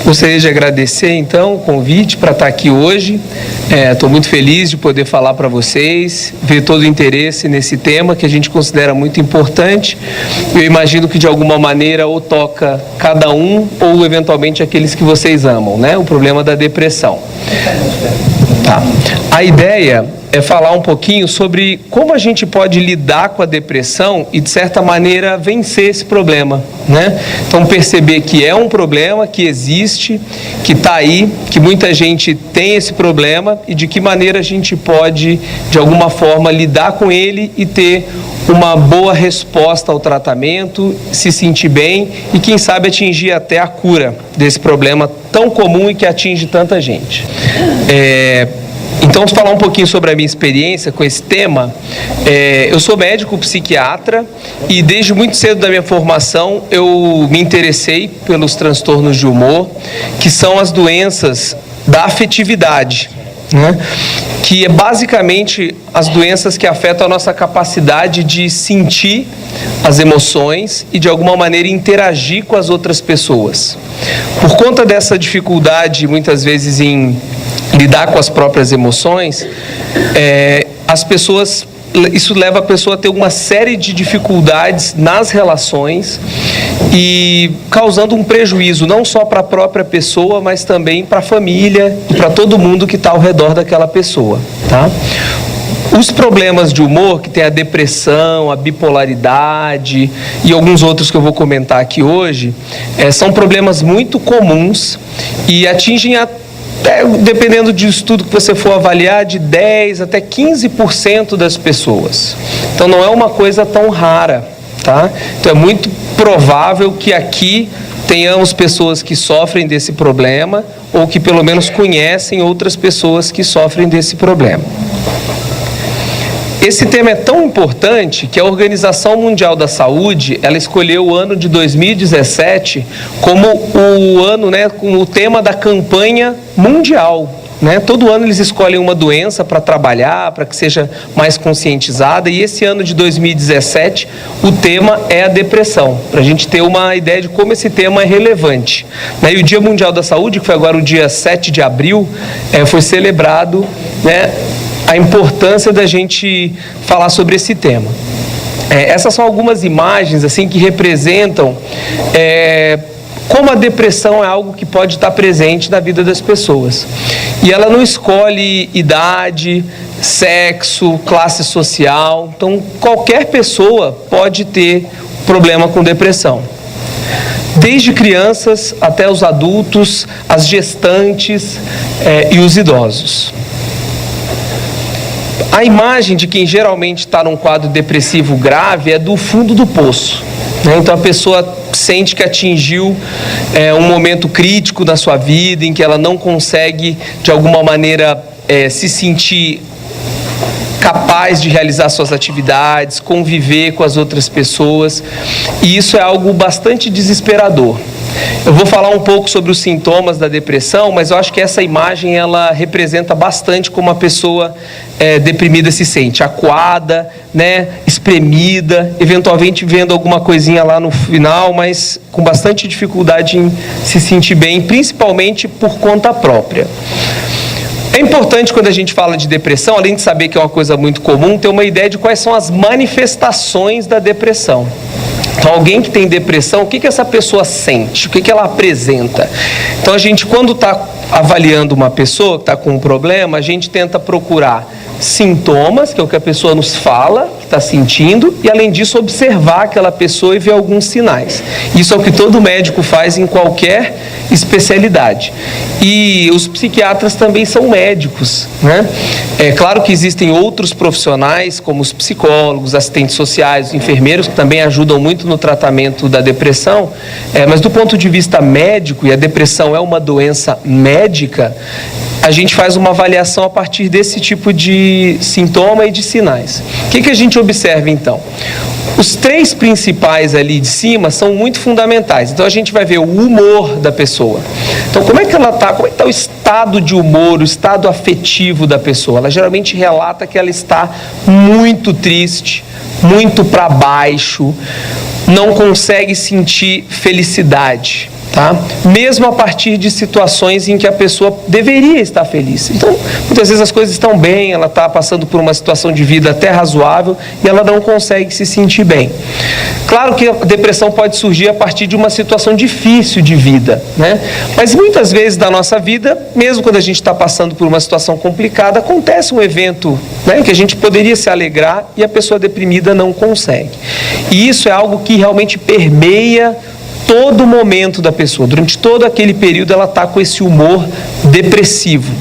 Gostaria de agradecer, então, o convite para estar aqui hoje. Estou muito feliz de poder falar para vocês, ver todo o interesse nesse tema que a gente considera muito importante. Eu imagino que, de alguma maneira, ou toca cada um ou, eventualmente, aqueles que vocês amam, né? O problema da depressão. Tá. A ideia é falar um pouquinho sobre como a gente pode lidar com a depressão e, de certa maneira, vencer esse problema, né? Então, perceber que é um problema, que existe, que está aí, que muita gente tem esse problema e de que maneira a gente pode, de alguma forma, lidar com ele e ter uma boa resposta ao tratamento, se sentir bem e, quem sabe, atingir até a cura desse problema tão comum e que atinge tanta gente. Então, vou falar um pouquinho sobre a minha experiência com esse tema. Eu sou médico psiquiatra e desde muito cedo da minha formação eu me interessei pelos transtornos de humor, que são as doenças da afetividade, né? Que é basicamente as doenças que afetam a nossa capacidade de sentir as emoções e de alguma maneira interagir com as outras pessoas. Por conta dessa dificuldade, muitas vezes, em lidar com as próprias emoções, isso leva a pessoa a ter uma série de dificuldades nas relações e causando um prejuízo não só para a própria pessoa, mas também para a família e para todo mundo que está ao redor daquela pessoa, tá? Os problemas de humor, que tem a depressão, a bipolaridade e alguns outros que eu vou comentar aqui hoje, são problemas muito comuns e atingem dependendo do estudo que você for avaliar, de 10% até 15% das pessoas. Então, não é uma coisa tão rara, tá? Então, é muito provável que aqui tenhamos pessoas que sofrem desse problema ou que, pelo menos, conhecem outras pessoas que sofrem desse problema. Esse tema é tão importante que a Organização Mundial da Saúde, ela escolheu o ano de 2017 como o ano, né, como o tema da campanha mundial, né? Todo ano eles escolhem uma doença para trabalhar, para que seja mais conscientizada, e esse ano de 2017 o tema é a depressão, para a gente ter uma ideia de como esse tema é relevante, né? E o Dia Mundial da Saúde, que foi agora o dia 7 de abril, foi celebrado, né, a importância da gente falar sobre esse tema. Essas são algumas imagens assim que representam como a depressão é algo que pode estar presente na vida das pessoas. E ela não escolhe idade, sexo, classe social. Então, qualquer pessoa pode ter problema com depressão. Desde crianças até os adultos, as gestantes e os idosos. A imagem de quem geralmente está num quadro depressivo grave é do fundo do poço, né? Então a pessoa sente que atingiu um momento crítico na sua vida, em que ela não consegue, de alguma maneira, se sentir capaz de realizar suas atividades, conviver com as outras pessoas, e isso é algo bastante desesperador. Eu vou falar um pouco sobre os sintomas da depressão, mas eu acho que essa imagem ela representa bastante como a pessoa deprimida se sente, acuada, né, espremida, eventualmente vendo alguma coisinha lá no final, mas com bastante dificuldade em se sentir bem, principalmente por conta própria. É importante, quando a gente fala de depressão, além de saber que é uma coisa muito comum, ter uma ideia de quais são as manifestações da depressão. Então, alguém que tem depressão, o que essa pessoa sente? O que ela apresenta? Então, a gente, quando está avaliando uma pessoa que está com um problema, a gente tenta procurar sintomas, que é o que a pessoa nos fala, que está sentindo, e além disso observar aquela pessoa e ver alguns sinais. Isso é o que todo médico faz em qualquer especialidade. E os psiquiatras também são médicos, né? É claro que existem outros profissionais, como os psicólogos, assistentes sociais, enfermeiros, que também ajudam muito no tratamento da depressão, mas do ponto de vista médico, e a depressão é uma doença médica, a gente faz uma avaliação a partir desse tipo de sintoma e de sinais. O que a gente observa, então? Os três principais ali de cima são muito fundamentais. Então, a gente vai ver o humor da pessoa. Então, como é que ela está? Como é que está o estado de humor, o estado afetivo da pessoa? Ela geralmente relata que ela está muito triste, muito para baixo, não consegue sentir felicidade. tá? Mesmo a partir de situações em que a pessoa deveria estar feliz. Então, muitas vezes as coisas estão bem, ela está passando por uma situação de vida até razoável e ela não consegue se sentir bem. Claro que a depressão pode surgir a partir de uma situação difícil de vida, né? Mas muitas vezes na nossa vida, mesmo quando a gente está passando por uma situação complicada, acontece um evento, né, que a gente poderia se alegrar e a pessoa deprimida não consegue. E isso é algo que realmente permeia todo momento da pessoa. Durante todo aquele período ela está com esse humor depressivo.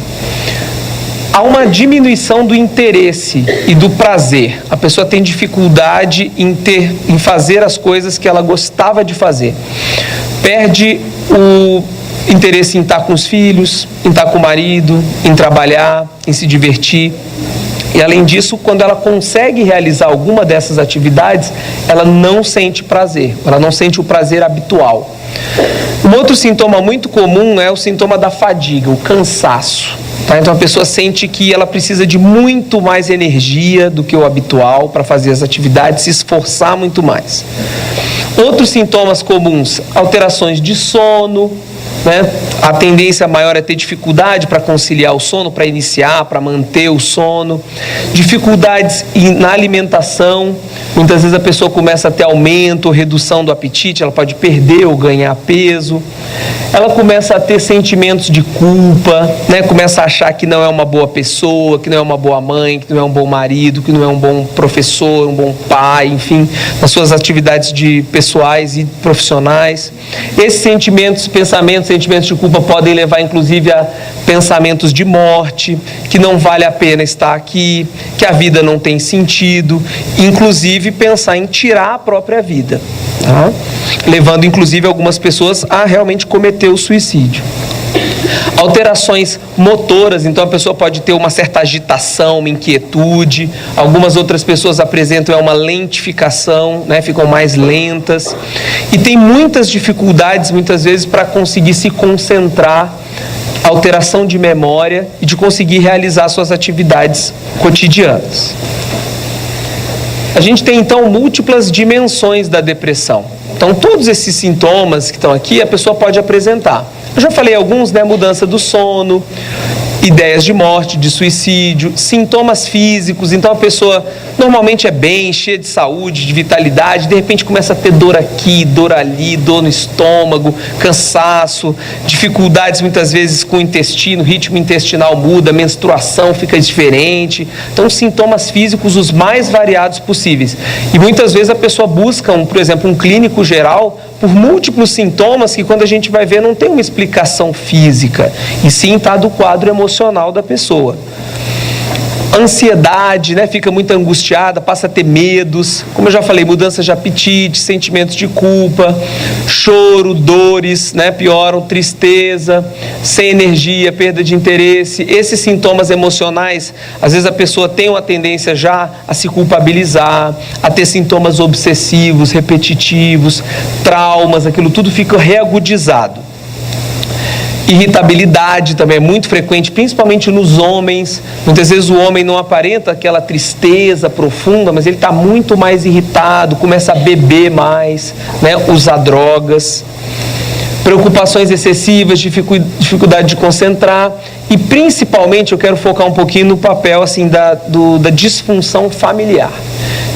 Há uma diminuição do interesse e do prazer. A pessoa tem dificuldade em fazer as coisas que ela gostava de fazer. Perde o interesse em estar com os filhos, em estar com o marido, em trabalhar, em se divertir. E além disso, quando ela consegue realizar alguma dessas atividades, ela não sente prazer, ela não sente o prazer habitual. Um outro sintoma muito comum é o sintoma da fadiga, o cansaço. Tá? Então a pessoa sente que ela precisa de muito mais energia do que o habitual para fazer as atividades, se esforçar muito mais. Outros sintomas comuns, alterações de sono, né? A tendência maior é ter dificuldade para conciliar o sono, para iniciar, para manter o sono. Dificuldades na alimentação. Muitas vezes a pessoa começa a ter aumento ou redução do apetite, ela pode perder ou ganhar peso. Ela começa a ter sentimentos de culpa, né? Começa a achar que não é uma boa pessoa, que não é uma boa mãe, que não é um bom marido, que não é um bom professor, um bom pai, enfim, nas suas atividades pessoais e profissionais. Esses sentimentos de culpa podem levar inclusive a pensamentos de morte, que não vale a pena estar aqui, que a vida não tem sentido, inclusive pensar em tirar a própria vida, tá? Levando inclusive algumas pessoas a realmente cometer o suicídio. Alterações motoras, então a pessoa pode ter uma certa agitação, uma inquietude. Algumas outras pessoas apresentam uma lentificação, né? Ficam mais lentas. E tem muitas dificuldades, muitas vezes, para conseguir se concentrar, alteração de memória e de conseguir realizar suas atividades cotidianas. A gente tem, então, múltiplas dimensões da depressão. Então, todos esses sintomas que estão aqui, a pessoa pode apresentar. Eu já falei alguns, né? Mudança do sono, ideias de morte, de suicídio, sintomas físicos. Então a pessoa normalmente é bem, cheia de saúde, de vitalidade, de repente começa a ter dor aqui, dor ali, dor no estômago, cansaço, dificuldades muitas vezes com o intestino, o ritmo intestinal muda, a menstruação fica diferente. Então sintomas físicos os mais variados possíveis. E muitas vezes a pessoa busca, por exemplo, um clínico geral por múltiplos sintomas que quando a gente vai ver não tem uma explicação física, e sim está do quadro emocional da pessoa. Ansiedade, né? Fica muito angustiada, passa a ter medos, como eu já falei, mudança de apetite, sentimentos de culpa, choro, dores, né? Pioram, tristeza, sem energia, perda de interesse. Esses sintomas emocionais, às vezes a pessoa tem uma tendência já a se culpabilizar, a ter sintomas obsessivos, repetitivos, traumas, aquilo tudo fica reagudizado. Irritabilidade também é muito frequente, principalmente nos homens. Muitas vezes o homem não aparenta aquela tristeza profunda, mas ele está muito mais irritado, começa a beber mais, né? Usar drogas. Preocupações excessivas, dificuldade de concentrar. E principalmente eu quero focar um pouquinho no papel assim, da disfunção familiar.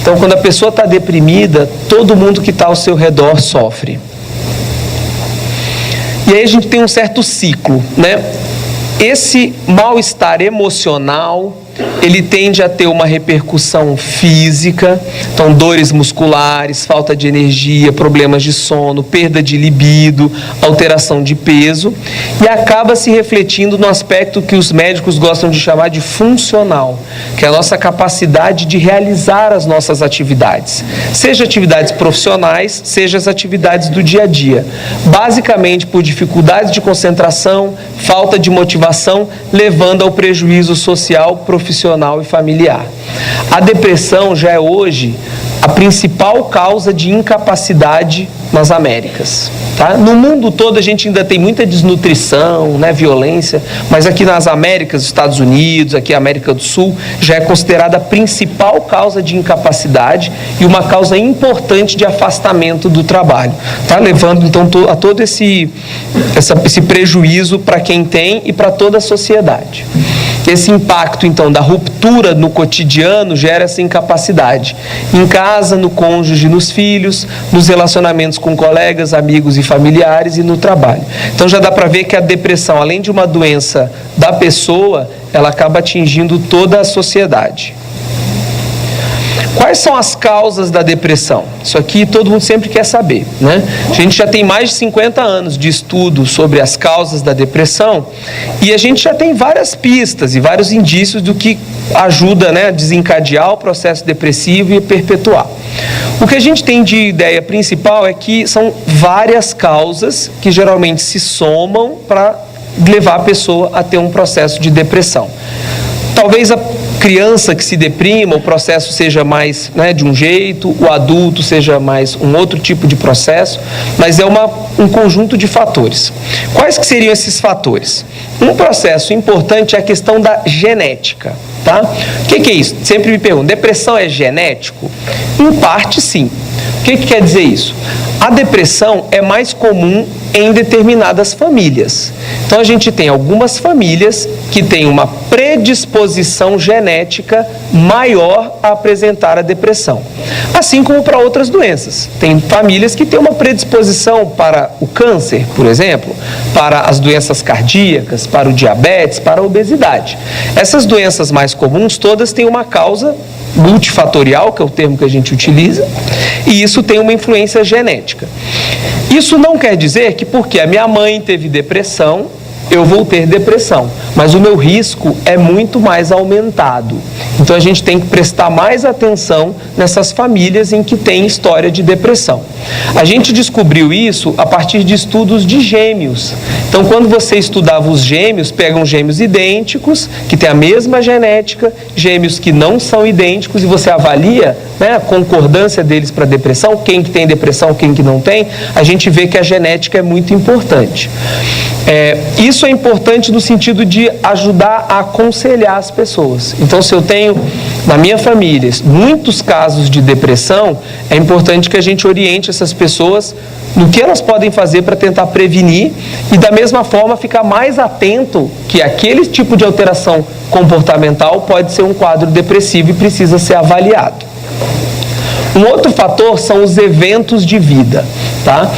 Então quando a pessoa está deprimida, todo mundo que está ao seu redor sofre. E aí a gente tem um certo ciclo, né? Esse mal-estar emocional, ele tende a ter uma repercussão física, então dores musculares, falta de energia, problemas de sono, perda de libido, alteração de peso, e acaba se refletindo no aspecto que os médicos gostam de chamar de funcional, que é a nossa capacidade de realizar as nossas atividades, seja atividades profissionais, seja as atividades do dia a dia, basicamente por dificuldades de concentração, falta de motivação, levando ao prejuízo social, profissional e familiar. A depressão já é hoje a principal causa de incapacidade nas Américas. Tá? No mundo todo a gente ainda tem muita desnutrição, né, violência, mas aqui nas Américas, Estados Unidos, aqui a América do Sul, já é considerada a principal causa de incapacidade e uma causa importante de afastamento do trabalho. Tá? Levando então a todo esse prejuízo para quem tem e para toda a sociedade. Esse impacto, então, da ruptura no cotidiano gera essa incapacidade. Em casa, no cônjuge, nos filhos, nos relacionamentos com colegas, amigos e familiares e no trabalho. Então, já dá para ver que a depressão, além de uma doença da pessoa, ela acaba atingindo toda a sociedade. Quais são as causas da depressão? Isso aqui todo mundo sempre quer saber, né? A gente já tem mais de 50 anos de estudo sobre as causas da depressão e a gente já tem várias pistas e vários indícios do que ajuda, né, a desencadear o processo depressivo e perpetuar. O que a gente tem de ideia principal é que são várias causas que geralmente se somam para levar a pessoa a ter um processo de depressão. Talvez a criança que se deprima, o processo seja mais, né, de um jeito, o adulto seja mais um outro tipo de processo, mas é um conjunto de fatores. Quais que seriam esses fatores? Um processo importante é a questão da genética. Tá? O que é isso? Sempre me pergunto, depressão é genético? Em parte, sim. O que quer dizer isso? A depressão é mais comum em determinadas famílias. Então, a gente tem algumas famílias que têm uma predisposição genética maior a apresentar a depressão. Assim como para outras doenças. Tem famílias que têm uma predisposição para o câncer, por exemplo, para as doenças cardíacas, para o diabetes, para a obesidade. Essas doenças mais comuns, todas têm uma causa multifatorial, que é o termo que a gente utiliza, e isso tem uma influência genética. Isso não quer dizer que porque a minha mãe teve depressão, eu vou ter depressão, mas o meu risco é muito mais aumentado. Então a gente tem que prestar mais atenção nessas famílias em que tem história de depressão. A gente descobriu isso a partir de estudos de gêmeos. Então, quando você estudava os gêmeos, pegam gêmeos idênticos, que têm a mesma genética, gêmeos que não são idênticos, e você avalia, né, a concordância deles para depressão, quem que tem depressão, quem que não tem, a gente vê que a genética é muito importante. Isso é importante no sentido de ajudar a aconselhar as pessoas. Então, se eu tenho na minha família muitos casos de depressão, é importante que a gente oriente essas pessoas no que elas podem fazer para tentar prevenir e, da mesma forma, ficar mais atento que aquele tipo de alteração comportamental pode ser um quadro depressivo e precisa ser avaliado. Um outro fator são os eventos de vida, tá?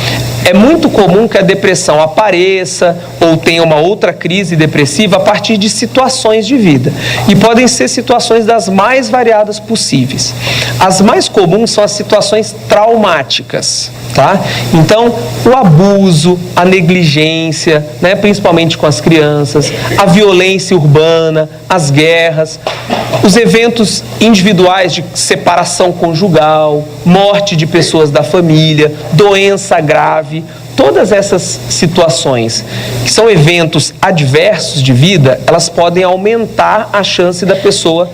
É muito comum que a depressão apareça ou tenha uma outra crise depressiva a partir de situações de vida. E podem ser situações das mais variadas possíveis. As mais comuns são as situações traumáticas, tá? Então, o abuso, a negligência, né, principalmente com as crianças, a violência urbana, as guerras, os eventos individuais de separação conjugal, morte de pessoas da família, doença grave, todas essas situações que são eventos adversos de vida, elas podem aumentar a chance da pessoa,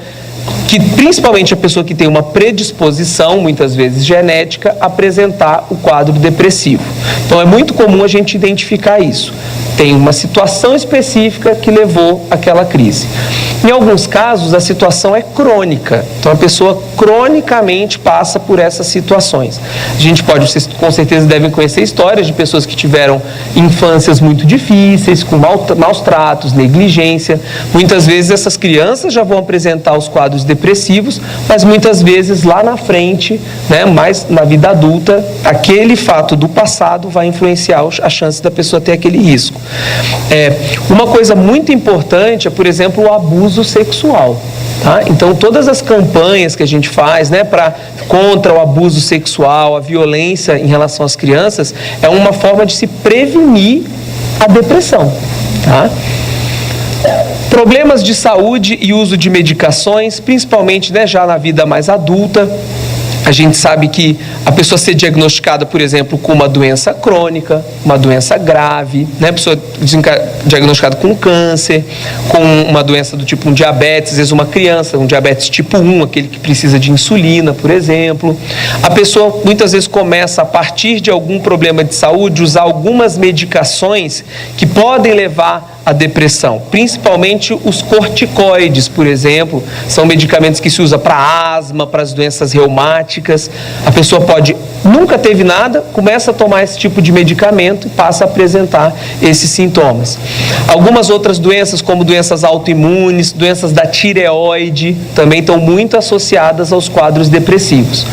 principalmente a pessoa que tem uma predisposição, muitas vezes genética, apresentar o quadro depressivo. Então é muito comum a gente identificar isso. Tem uma situação específica que levou àquela crise. Em alguns casos, a situação é crônica. Então, a pessoa cronicamente passa por essas situações. A gente vocês com certeza devem conhecer histórias de pessoas que tiveram infâncias muito difíceis, com maus tratos, negligência. Muitas vezes essas crianças já vão apresentar os quadros depressivos, mas muitas vezes lá na frente, né, mais na vida adulta, aquele fato do passado vai influenciar a chance da pessoa ter aquele risco. Uma coisa muito importante é, por exemplo, o abuso sexual. Tá? Então, todas as campanhas que a gente faz, né, contra o abuso sexual, a violência em relação às crianças, é uma forma de se prevenir a depressão. Tá? Problemas de saúde e uso de medicações, principalmente, né, já na vida mais adulta. A gente sabe que a pessoa ser diagnosticada, por exemplo, com uma doença crônica, uma doença grave, né? A pessoa diagnosticada com câncer, com uma doença do tipo um diabetes, às vezes uma criança, um diabetes tipo 1, aquele que precisa de insulina, por exemplo. A pessoa muitas vezes começa, a partir de algum problema de saúde, usar algumas medicações que podem levar à depressão, principalmente os corticoides, por exemplo, são medicamentos que se usa para asma, para as doenças reumáticas. A pessoa nunca teve nada, começa a tomar esse tipo de medicamento e passa a apresentar esses sintomas. Algumas outras doenças, como doenças autoimunes, doenças da tireoide, também estão muito associadas aos quadros depressivos.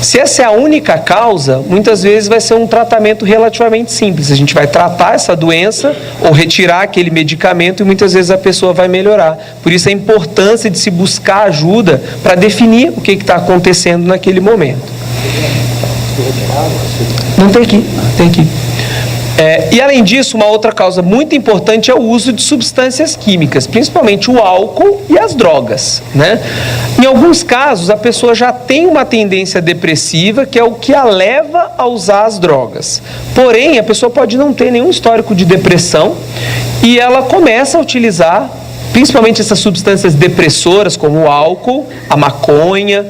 Se essa é a única causa, muitas vezes vai ser um tratamento relativamente simples. A gente vai tratar essa doença ou retirar aquele medicamento e muitas vezes a pessoa vai melhorar. Por isso a importância de se buscar ajuda para definir o que está acontecendo naquele momento. Não tem que. E além disso, uma outra causa muito importante é o uso de substâncias químicas, principalmente o álcool e as drogas, né? Em alguns casos, a pessoa já tem uma tendência depressiva, que é o que a leva a usar as drogas. Porém, a pessoa pode não ter nenhum histórico de depressão e ela começa a utilizar principalmente essas substâncias depressoras, como o álcool, a maconha,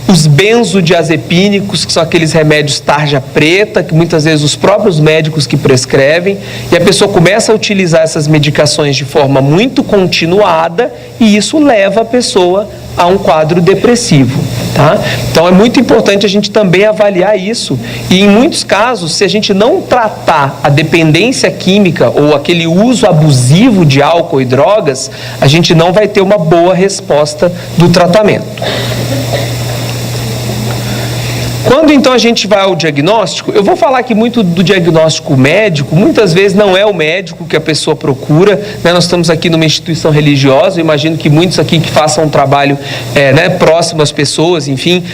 os benzodiazepínicos, que são aqueles remédios tarja preta, que muitas vezes os próprios médicos que prescrevem, e a pessoa começa a utilizar essas medicações de forma muito continuada, e isso leva a pessoa a um quadro depressivo, tá? Então é muito importante a gente também avaliar isso, e em muitos casos, se a gente não tratar a dependência química ou aquele uso abusivo de álcool e drogas, a gente não vai ter uma boa resposta do tratamento. Quando então a gente vai ao diagnóstico, eu vou falar aqui muito do diagnóstico médico, muitas vezes não é o médico que a pessoa procura, né? Nós estamos aqui numa instituição religiosa, eu imagino que muitos aqui que façam um trabalho próximo às pessoas, enfim,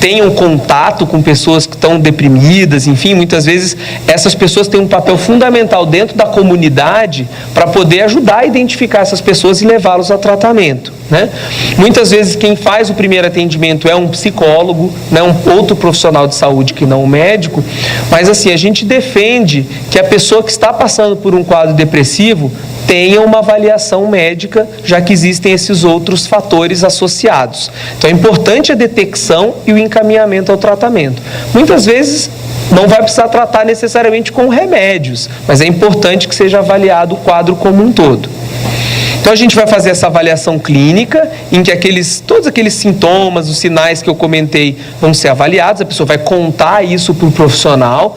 tenham contato com pessoas que estão deprimidas, enfim, muitas vezes essas pessoas têm um papel fundamental dentro da comunidade para poder ajudar a identificar essas pessoas e levá-los a tratamento, né? Muitas vezes quem faz o primeiro atendimento é um psicólogo, né, um outro profissional de saúde que não o médico, mas assim, a gente defende que a pessoa que está passando por um quadro depressivo tenha uma avaliação médica, já que existem esses outros fatores associados. Então é importante a detecção e o encaminhamento ao tratamento. Muitas vezes não vai precisar tratar necessariamente com remédios, mas é importante que seja avaliado o quadro como um todo. Então a gente vai fazer essa avaliação clínica, em que todos aqueles sintomas, os sinais que eu comentei vão ser avaliados, a pessoa vai contar isso para o profissional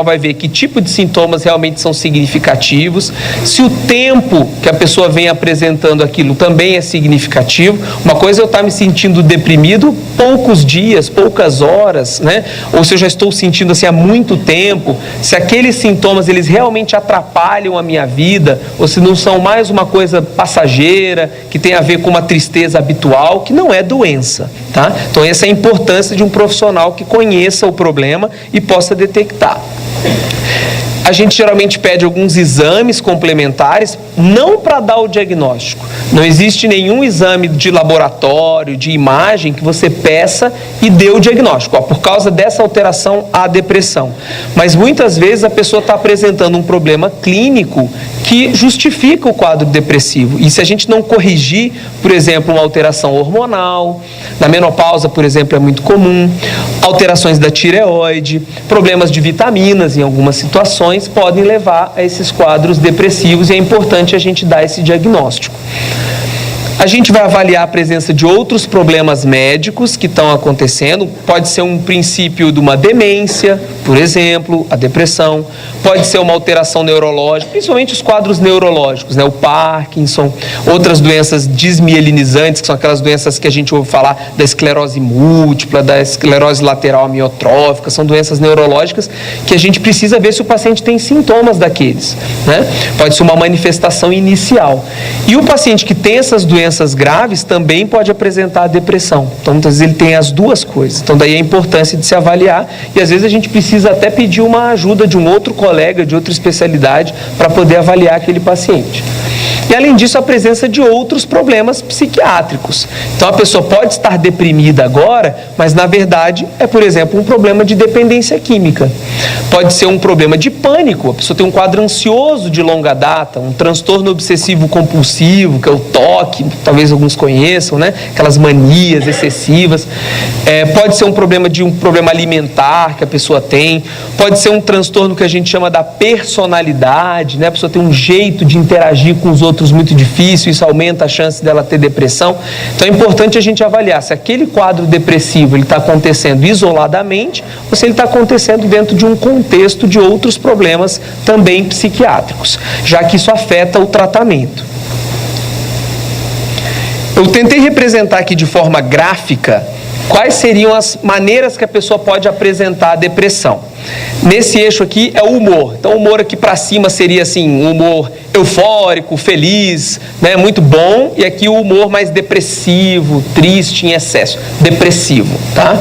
vai ver que tipo de sintomas realmente são significativos, se o tempo que a pessoa vem apresentando aquilo também é significativo. Uma coisa é eu estar me sentindo deprimido poucos dias, poucas horas, né? Ou se eu já estou sentindo assim há muito tempo, se aqueles sintomas eles realmente atrapalham a minha vida, ou se não são mais uma coisa passageira, que tem a ver com uma tristeza habitual, que não é doença, tá? Então essa é a importância de um profissional que conheça o problema e possa detectar. A gente geralmente pede alguns exames complementares, não para dar o diagnóstico. Não existe nenhum exame de laboratório, de imagem, que você peça e dê o diagnóstico. Por causa dessa alteração, há depressão. Mas muitas vezes a pessoa está apresentando um problema clínico que justifica o quadro depressivo. E se a gente não corrigir, por exemplo, uma alteração hormonal, na menopausa, por exemplo, é muito comum, alterações da tireoide, problemas de vitaminas em algumas situações, podem levar a esses quadros depressivos, e é importante a gente dar esse diagnóstico. A gente vai avaliar a presença de outros problemas médicos que estão acontecendo. Pode ser um princípio de uma demência, por exemplo, a depressão. Pode ser uma alteração neurológica, principalmente os quadros neurológicos, né? O Parkinson, outras doenças desmielinizantes, que são aquelas doenças que a gente ouve falar da esclerose múltipla, da esclerose lateral amiotrófica. São doenças neurológicas que a gente precisa ver se o paciente tem sintomas daqueles, né? Pode ser uma manifestação inicial. E o paciente que tem essas doenças graves também pode apresentar a depressão. Então, muitas vezes ele tem as duas coisas. Então, daí a importância de se avaliar, e às vezes a gente precisa até pedir uma ajuda de um outro colega, de outra especialidade, para poder avaliar aquele paciente. E além disso, a presença de outros problemas psiquiátricos. Então a pessoa pode estar deprimida agora, mas na verdade é, por exemplo, um problema de dependência química. Pode ser um problema de pânico, a pessoa tem um quadro ansioso de longa data, um transtorno obsessivo compulsivo, que é o TOC, talvez alguns conheçam, né? Aquelas manias excessivas. Pode ser um problema alimentar que a pessoa tem, pode ser um transtorno que a gente chama da personalidade, né? A pessoa tem um jeito de interagir com os outros muito difícil, isso aumenta a chance dela ter depressão. Então é importante a gente avaliar se aquele quadro depressivo ele está acontecendo isoladamente ou se ele está acontecendo dentro de um contexto de outros problemas também psiquiátricos, já que isso afeta o tratamento. Eu tentei representar aqui de forma gráfica quais seriam as maneiras que a pessoa pode apresentar a depressão. Nesse eixo aqui é o humor. Então o humor aqui para cima seria assim, um humor eufórico, feliz, né, muito bom. E aqui o humor mais depressivo, triste em excesso, depressivo, tá?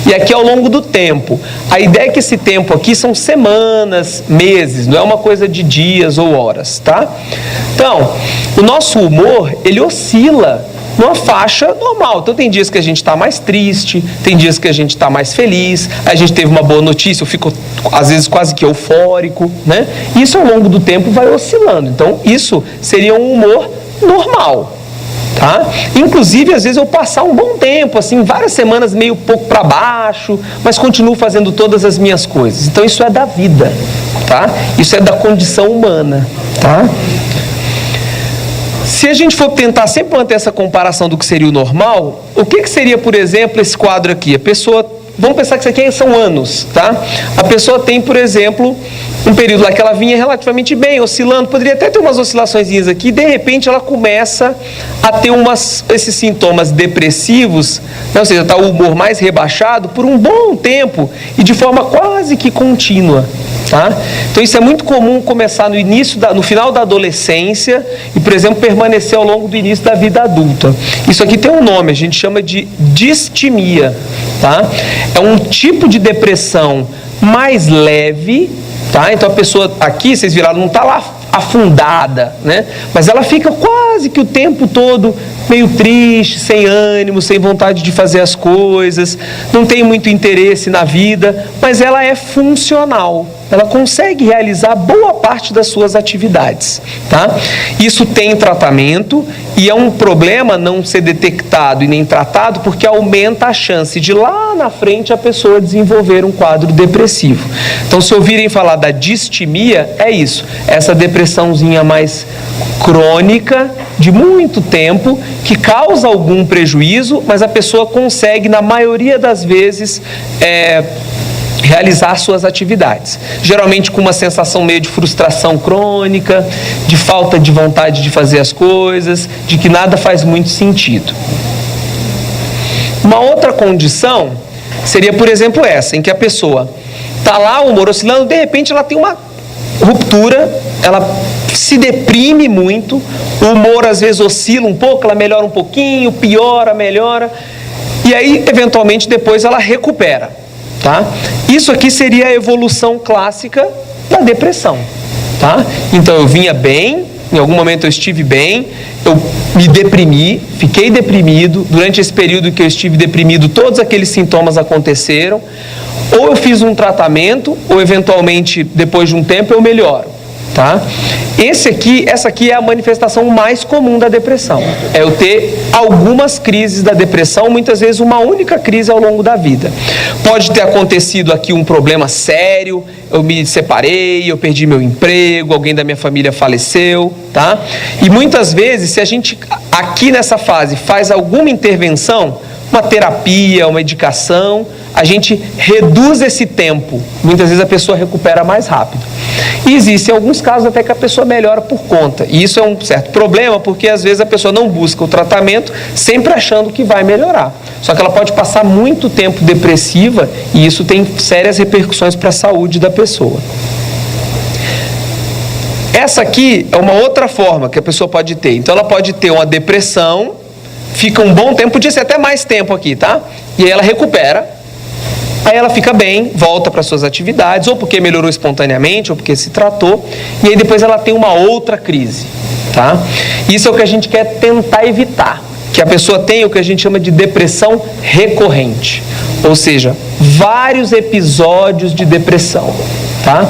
E aqui ao longo do tempo. A ideia é que esse tempo aqui são semanas, meses, não é uma coisa de dias ou horas, tá? Então, o nosso humor, ele oscila numa faixa normal. Então tem dias que a gente está mais triste, tem dias que a gente está mais feliz, a gente teve uma boa notícia, eu fico às vezes quase que eufórico, né? Isso ao longo do tempo vai oscilando. Então isso seria um humor normal, tá? Inclusive às vezes eu passar um bom tempo, assim, várias semanas meio pouco para baixo, mas continuo fazendo todas as minhas coisas. Então isso é da vida, tá? Isso é da condição humana, tá? Se a gente for tentar sempre manter essa comparação do que seria o normal, o que seria, por exemplo, esse quadro aqui? A pessoa, vamos pensar que isso aqui são anos, tá? A pessoa tem, por exemplo, um período lá que ela vinha relativamente bem, oscilando, poderia até ter umas oscilaçõezinhas aqui, e de repente ela começa a ter esses sintomas depressivos, né? Ou seja, está o humor mais rebaixado por um bom tempo e de forma quase que contínua. Tá? Então isso é muito comum começar no final da adolescência e, por exemplo, permanecer ao longo do início da vida adulta. Isso aqui tem um nome, a gente chama de distimia, tá? É um tipo de depressão mais leve, tá? Então a pessoa aqui, vocês viram, não está lá afundada, né? Mas ela fica quase que o tempo todo meio triste, sem ânimo, sem vontade de fazer as coisas, não tem muito interesse na vida, mas ela é funcional, ela consegue realizar boa parte das suas atividades, tá? Isso tem tratamento e é um problema não ser detectado e nem tratado porque aumenta a chance de lá na frente a pessoa desenvolver um quadro depressivo. Então, se ouvirem falar da distimia, é isso, essa depressãozinha mais crônica, de muito tempo, que causa algum prejuízo, mas a pessoa consegue, na maioria das vezes, realizar suas atividades. Geralmente com uma sensação meio de frustração crônica, de falta de vontade de fazer as coisas, de que nada faz muito sentido. Uma outra condição seria, por exemplo, essa, em que a pessoa está lá, o humor oscilando, de repente ela tem uma ruptura, ela se deprime muito, o humor às vezes oscila um pouco, ela melhora um pouquinho, piora, melhora, e aí eventualmente depois ela recupera, tá? Isso aqui seria a evolução clássica da depressão, tá? Então eu vinha bem, em algum momento eu estive bem, eu me deprimi, fiquei deprimido, durante esse período que eu estive deprimido todos aqueles sintomas aconteceram, ou eu fiz um tratamento, ou eventualmente depois de um tempo eu melhoro, tá? Essa aqui é a manifestação mais comum da depressão, é eu ter algumas crises da depressão, muitas vezes uma única crise ao longo da vida. Pode ter acontecido aqui um problema sério, eu me separei, eu perdi meu emprego, alguém da minha família faleceu, tá? E muitas vezes, se a gente aqui nessa fase faz alguma intervenção, uma terapia, uma medicação, a gente reduz esse tempo. Muitas vezes a pessoa recupera mais rápido. E existem alguns casos até que a pessoa melhora por conta. E isso é um certo problema, porque às vezes a pessoa não busca o tratamento sempre achando que vai melhorar. Só que ela pode passar muito tempo depressiva e isso tem sérias repercussões para a saúde da pessoa. Essa aqui é uma outra forma que a pessoa pode ter. Então ela pode ter uma depressão, fica um bom tempo, podia ser até mais tempo aqui, tá? E aí ela recupera, aí ela fica bem, volta para suas atividades, ou porque melhorou espontaneamente, ou porque se tratou, e aí depois ela tem uma outra crise, tá? Isso é o que a gente quer tentar evitar, que a pessoa tenha o que a gente chama de depressão recorrente, ou seja, vários episódios de depressão, tá?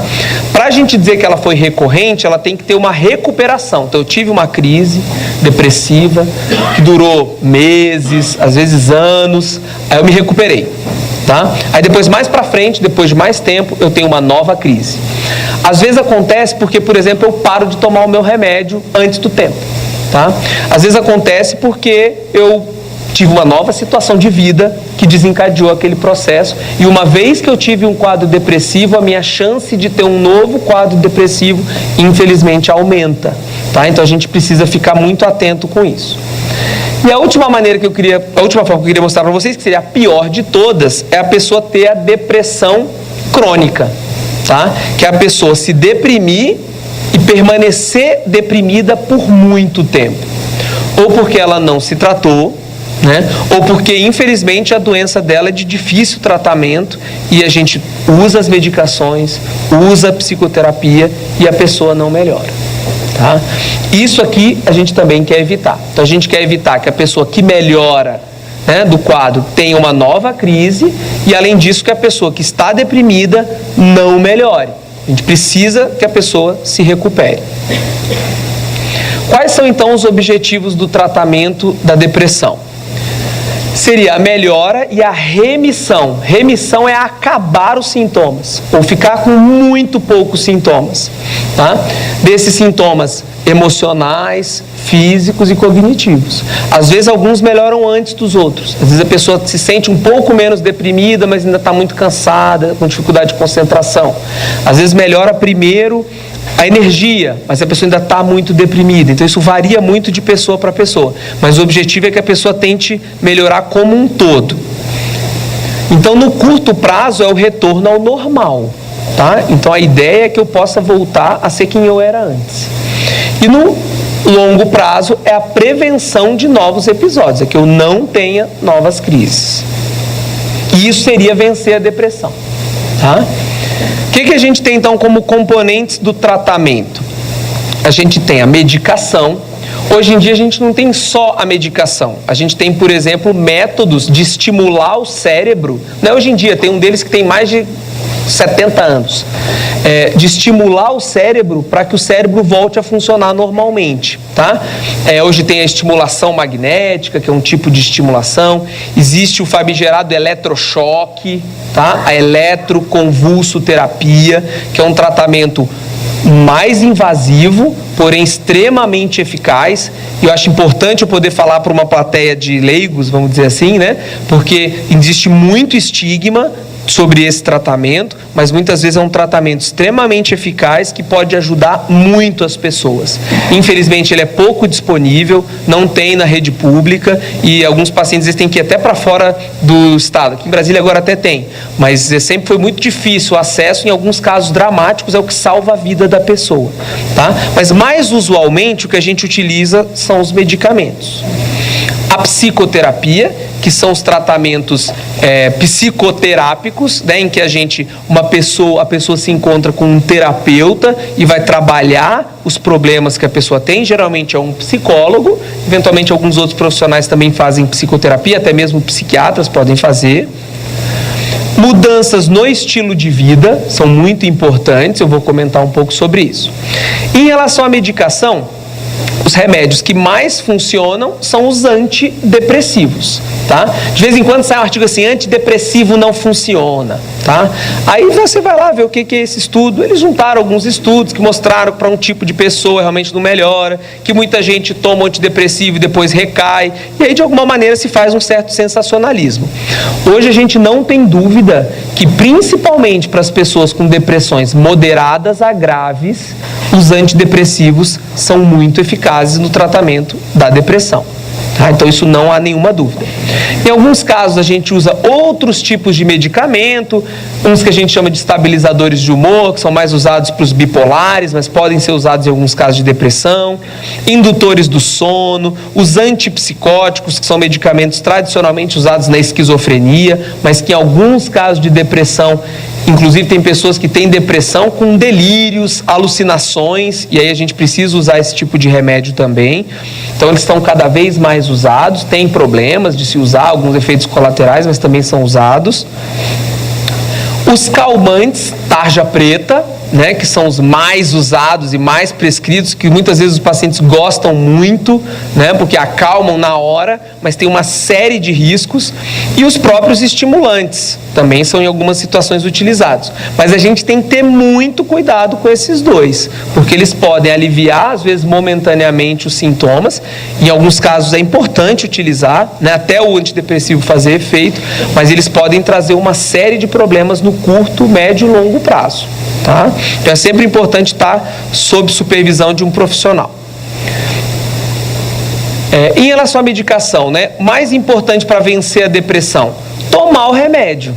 Para a gente dizer que ela foi recorrente, ela tem que ter uma recuperação. Então eu tive uma crise depressiva que durou meses, às vezes anos, aí eu me recuperei, tá? Aí depois, mais para frente, depois de mais tempo, eu tenho uma nova crise. Às vezes acontece porque, por exemplo, eu paro de tomar o meu remédio antes do tempo, tá? Às vezes acontece porque eu tive uma nova situação de vida que desencadeou aquele processo, e uma vez que eu tive um quadro depressivo, a minha chance de ter um novo quadro depressivo, infelizmente, aumenta, tá? Então a gente precisa ficar muito atento com isso. E a última forma que eu queria mostrar para vocês, que seria a pior de todas, é a pessoa ter a depressão crônica, tá? Que é a pessoa se deprimir e permanecer deprimida por muito tempo, ou porque ela não se tratou, né? Ou porque, infelizmente, a doença dela é de difícil tratamento e a gente usa as medicações, usa a psicoterapia e a pessoa não melhora, tá? Isso aqui a gente também quer evitar. Então a gente quer evitar que a pessoa que melhora, né, do quadro tenha uma nova crise, e além disso que a pessoa que está deprimida não melhore. A gente precisa que a pessoa se recupere. Quais são então os objetivos do tratamento da depressão? Seria a melhora e a remissão. Remissão é acabar os sintomas, ou ficar com muito poucos sintomas, tá? Desses sintomas emocionais, físicos e cognitivos. Às vezes alguns melhoram antes dos outros. Às vezes a pessoa se sente um pouco menos deprimida, mas ainda está muito cansada, com dificuldade de concentração. Às vezes melhora primeiro a energia, mas a pessoa ainda está muito deprimida. Então isso varia muito de pessoa para pessoa, mas o objetivo é que a pessoa tente melhorar como um todo. Então no curto prazo é o retorno ao normal, tá? Então a ideia é que eu possa voltar a ser quem eu era antes. E no longo prazo é a prevenção de novos episódios, é que eu não tenha novas crises. E isso seria vencer a depressão, tá? O que a gente tem então como componentes do tratamento? A gente tem a medicação. Hoje em dia a gente não tem só a medicação. A gente tem, por exemplo, métodos de estimular o cérebro. Não é hoje em dia, tem um deles que tem mais de 70 anos. De estimular o cérebro para que o cérebro volte a funcionar normalmente, tá? Hoje tem a estimulação magnética, que é um tipo de estimulação. Existe o famigerado eletrochoque, tá? A eletroconvulsoterapia, que é um tratamento mais invasivo, porém extremamente eficaz. E eu acho importante eu poder falar para uma plateia de leigos, vamos dizer assim, né? Porque existe muito estigma sobre esse tratamento, mas muitas vezes é um tratamento extremamente eficaz que pode ajudar muito as pessoas. Infelizmente ele é pouco disponível, não tem na rede pública, e alguns pacientes têm que ir até para fora do estado. Aqui em Brasília agora até tem, mas sempre foi muito difícil o acesso. Em alguns casos dramáticos é o que salva a vida da pessoa, tá? Mas mais usualmente o que a gente utiliza são os medicamentos. A psicoterapia, que são os tratamentos psicoterápicos, né, em que a pessoa se encontra com um terapeuta e vai trabalhar os problemas que a pessoa tem. Geralmente é um psicólogo, eventualmente alguns outros profissionais também fazem psicoterapia, até mesmo psiquiatras podem fazer. Mudanças no estilo de vida são muito importantes, eu vou comentar um pouco sobre isso. Em relação à medicação, os remédios que mais funcionam são os antidepressivos, tá? De vez em quando sai um artigo assim, antidepressivo não funciona, tá? Aí você vai lá ver o que é esse estudo. Eles juntaram alguns estudos que mostraram que para um tipo de pessoa realmente não melhora, que muita gente toma antidepressivo e depois recai, e aí de alguma maneira se faz um certo sensacionalismo. Hoje a gente não tem dúvida que, principalmente para as pessoas com depressões moderadas a graves, os antidepressivos são muito eficazes no tratamento da depressão, tá? Então isso não há nenhuma dúvida. Em alguns casos a gente usa outros tipos de medicamento, uns que a gente chama de estabilizadores de humor, que são mais usados para os bipolares, mas podem ser usados em alguns casos de depressão, indutores do sono, os antipsicóticos, que são medicamentos tradicionalmente usados na esquizofrenia, mas que em alguns casos de depressão, inclusive tem pessoas que têm depressão com delírios, alucinações, e aí a gente precisa usar esse tipo de remédio também. Então eles estão cada vez mais usados, tem problemas de se usar, alguns efeitos colaterais, mas também são usados. Os calmantes, tarja preta, né, que são os mais usados e mais prescritos, que muitas vezes os pacientes gostam muito, né, porque acalmam na hora, mas tem uma série de riscos. E os próprios estimulantes também são em algumas situações utilizados. Mas a gente tem que ter muito cuidado com esses dois, porque eles podem aliviar, às vezes momentaneamente, os sintomas. Em alguns casos é importante utilizar, né, até o antidepressivo fazer efeito, mas eles podem trazer uma série de problemas no curto, médio e longo prazo. Tá? Então é sempre importante estar sob supervisão de um profissional. Em relação à medicação, né, mais importante para vencer a depressão, tomar o remédio.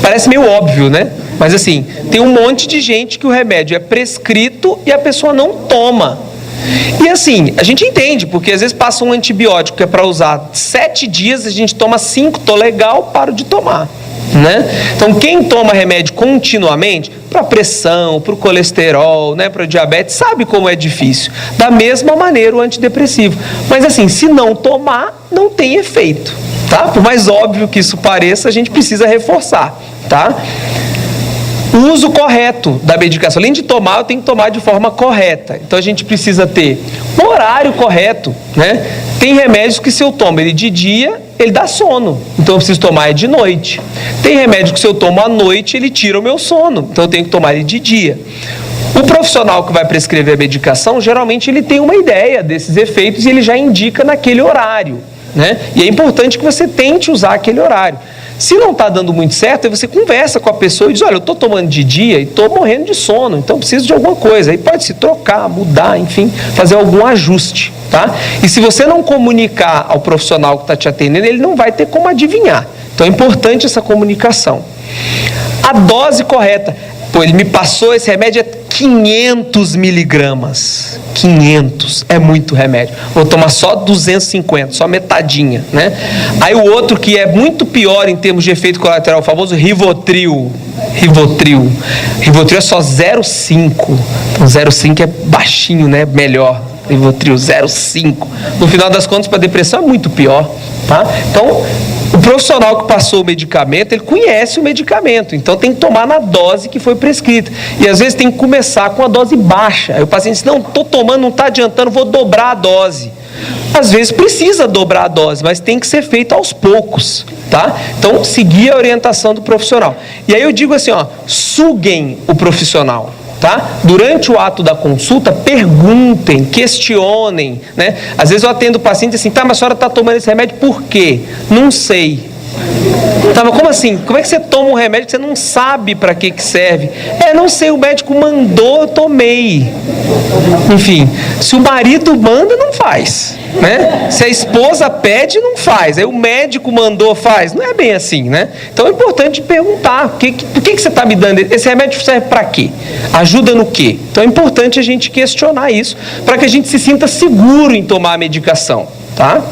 Parece meio óbvio, né? Mas assim, tem um monte de gente que o remédio é prescrito e a pessoa não toma. E assim, a gente entende, porque às vezes passa um antibiótico que é para usar 7 dias, a gente toma 5, tô legal, paro de tomar. Né? Então quem toma remédio continuamente para pressão, para o colesterol, né, para diabetes, sabe como é difícil. Da mesma maneira o antidepressivo, mas assim, se não tomar, não tem efeito, tá? Por mais óbvio que isso pareça, a gente precisa reforçar, tá? O uso correto da medicação, além de tomar, eu tenho que tomar de forma correta. Então a gente precisa ter o horário correto, né? Tem remédios que se eu tomo ele de dia, ele dá sono, então eu preciso tomar de noite. Tem remédio que se eu tomo à noite, ele tira o meu sono, então eu tenho que tomar ele de dia. O profissional que vai prescrever a medicação, geralmente ele tem uma ideia desses efeitos e ele já indica naquele horário, né? E é importante que você tente usar aquele horário. Se não está dando muito certo, aí você conversa com a pessoa e diz, olha, eu estou tomando de dia e estou morrendo de sono, então preciso de alguma coisa. Aí pode se trocar, mudar, enfim, fazer algum ajuste, tá? E se você não comunicar ao profissional que está te atendendo, ele não vai ter como adivinhar. Então é importante essa comunicação. A dose correta. Pô, ele me passou esse remédio, é 500 miligramas. 500, é muito remédio. Vou tomar só 250, só metadinha, né? Aí o outro que é muito pior em termos de efeito colateral, o famoso Rivotril. Rivotril é só 0,5. Então 0,5 é baixinho, né? Melhor. Rivotril 0,5. No final das contas, para depressão é muito pior, tá? Então, o profissional que passou o medicamento, ele conhece o medicamento, então tem que tomar na dose que foi prescrita. E às vezes tem que começar com a dose baixa. Aí o paciente diz, não, estou tomando, não está adiantando, vou dobrar a dose. Às vezes precisa dobrar a dose, mas tem que ser feito aos poucos, tá? Então, seguir a orientação do profissional. E aí eu digo assim, ó, suguem o profissional. Tá? Durante o ato da consulta, perguntem, questionem, né? Às vezes eu atendo o paciente assim, tá, mas a senhora está tomando esse remédio por quê? Não sei. Tá, mas como assim? Como é que você toma um remédio que você não sabe para que serve? Não sei, o médico mandou, eu tomei. Enfim, se o marido manda, não faz, né? Se a esposa pede, não faz. Aí o médico mandou, faz. Não é bem assim, né? Então é importante perguntar, por que você está me dando? Esse remédio serve para quê? Ajuda no quê? Então é importante a gente questionar isso, para que a gente se sinta seguro em tomar a medicação, tá?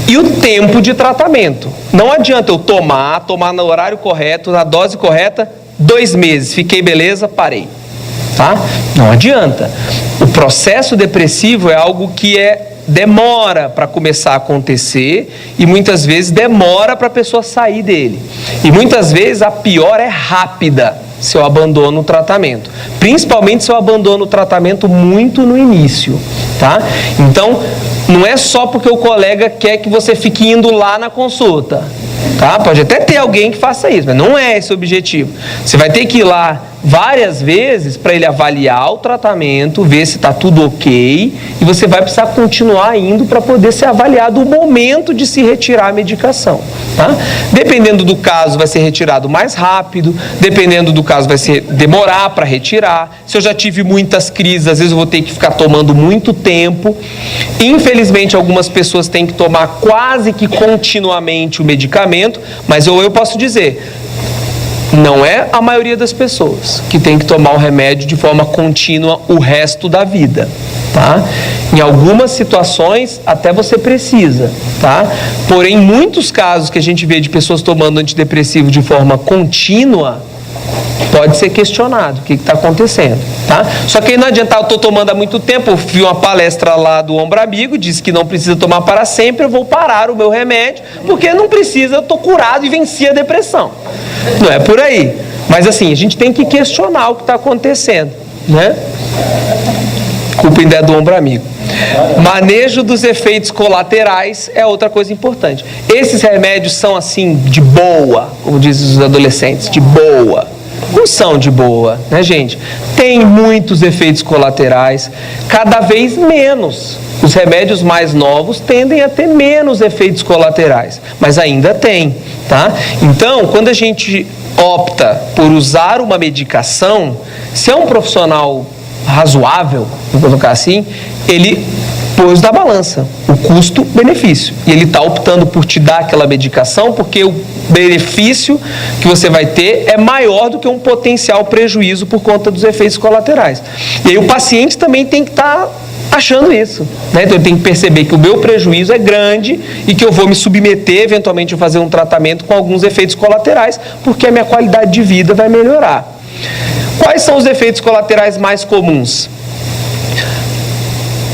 E o tempo de tratamento. Não adianta eu tomar no horário correto, na dose correta, 2 meses. Fiquei beleza, parei. Tá? Não adianta. O processo depressivo é algo que demora para começar a acontecer e muitas vezes demora para a pessoa sair dele. E muitas vezes a pior é rápida, se eu abandono o tratamento. Principalmente se eu abandono o tratamento muito no início. Tá? Então, não é só porque o colega quer que você fique indo lá na consulta. Tá? Pode até ter alguém que faça isso, mas não é esse o objetivo. Você vai ter que ir lá várias vezes para ele avaliar o tratamento, ver se está tudo ok, e você vai precisar continuar indo para poder ser avaliado o momento de se retirar a medicação. Tá? Dependendo do caso, vai ser retirado mais rápido, dependendo do caso, vai demorar para retirar. Se eu já tive muitas crises, às vezes eu vou ter que ficar tomando muito tempo. Infelizmente, algumas pessoas têm que tomar quase que continuamente o medicamento, mas eu posso dizer, Não é a maioria das pessoas que tem que tomar o remédio de forma contínua o resto da vida, tá? Em algumas situações até você precisa, tá? Porém, em muitos casos que a gente vê de pessoas tomando antidepressivo de forma contínua, pode ser questionado o que está acontecendo, tá? Só que aí não adianta, eu estou tomando há muito tempo, eu vi uma palestra lá do Ombro Amigo, disse que não precisa tomar para sempre, eu vou parar o meu remédio, porque não precisa, eu estou curado e venci a depressão. Não é por aí. Mas assim, a gente tem que questionar o que está acontecendo, né? Culpa ainda é do Ombro Amigo. Manejo dos efeitos colaterais é outra coisa importante. Esses remédios são assim, de boa, como dizem os adolescentes, de boa. Não são de boa, né, gente? Tem muitos efeitos colaterais, cada vez menos. Os remédios mais novos tendem a ter menos efeitos colaterais, mas ainda tem, tá? Então, quando a gente opta por usar uma medicação, se é um profissional razoável, vou colocar assim, ele pôs na balança o custo-benefício. E ele está optando por te dar aquela medicação porque o benefício que você vai ter é maior do que um potencial prejuízo por conta dos efeitos colaterais. E aí o paciente também tem que estar achando isso, né? Então ele tem que perceber que o meu prejuízo é grande e que eu vou me submeter eventualmente a fazer um tratamento com alguns efeitos colaterais, porque a minha qualidade de vida vai melhorar. Quais são os efeitos colaterais mais comuns?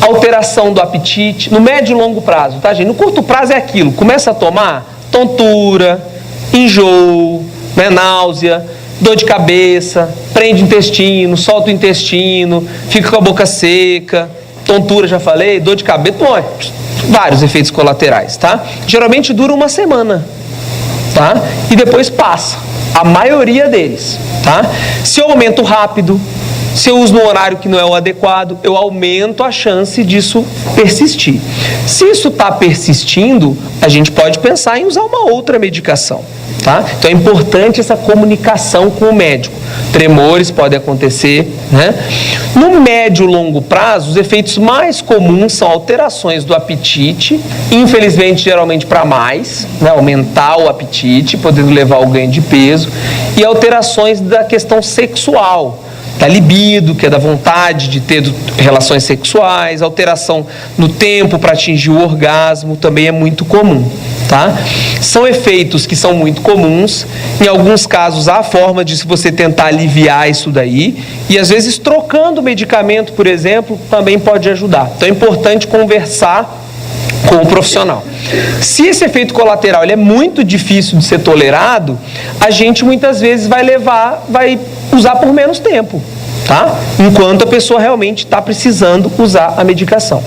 Alteração do apetite, no médio e longo prazo, tá, gente? No curto prazo é aquilo, começa a tomar tontura, enjoo, né, náusea, dor de cabeça, prende o intestino, solta o intestino, fica com a boca seca, tontura, já falei, dor de cabeça, bom, vários efeitos colaterais, tá? Geralmente dura uma semana, tá? E depois passa, a maioria deles, tá? Se eu aumento rápido, se eu uso no horário que não é o adequado, eu aumento a chance disso persistir. Se isso está persistindo, a gente pode pensar em usar uma outra medicação, tá? Então é importante essa comunicação com o médico. Tremores podem acontecer, né? No médio e longo prazo, os efeitos mais comuns são alterações do apetite, infelizmente geralmente para mais, né? Aumentar o apetite, podendo levar ao ganho de peso, e alterações da questão sexual, da libido, que é da vontade de ter relações sexuais, alteração no tempo para atingir o orgasmo, também é muito comum, tá? São efeitos que são muito comuns, em alguns casos há forma de você tentar aliviar isso daí, e às vezes trocando o medicamento, por exemplo, também pode ajudar. Então é importante conversar com o profissional. Se esse efeito colateral ele é muito difícil de ser tolerado, a gente muitas vezes vai usar por menos tempo, tá? Enquanto a pessoa realmente está precisando usar a medicação.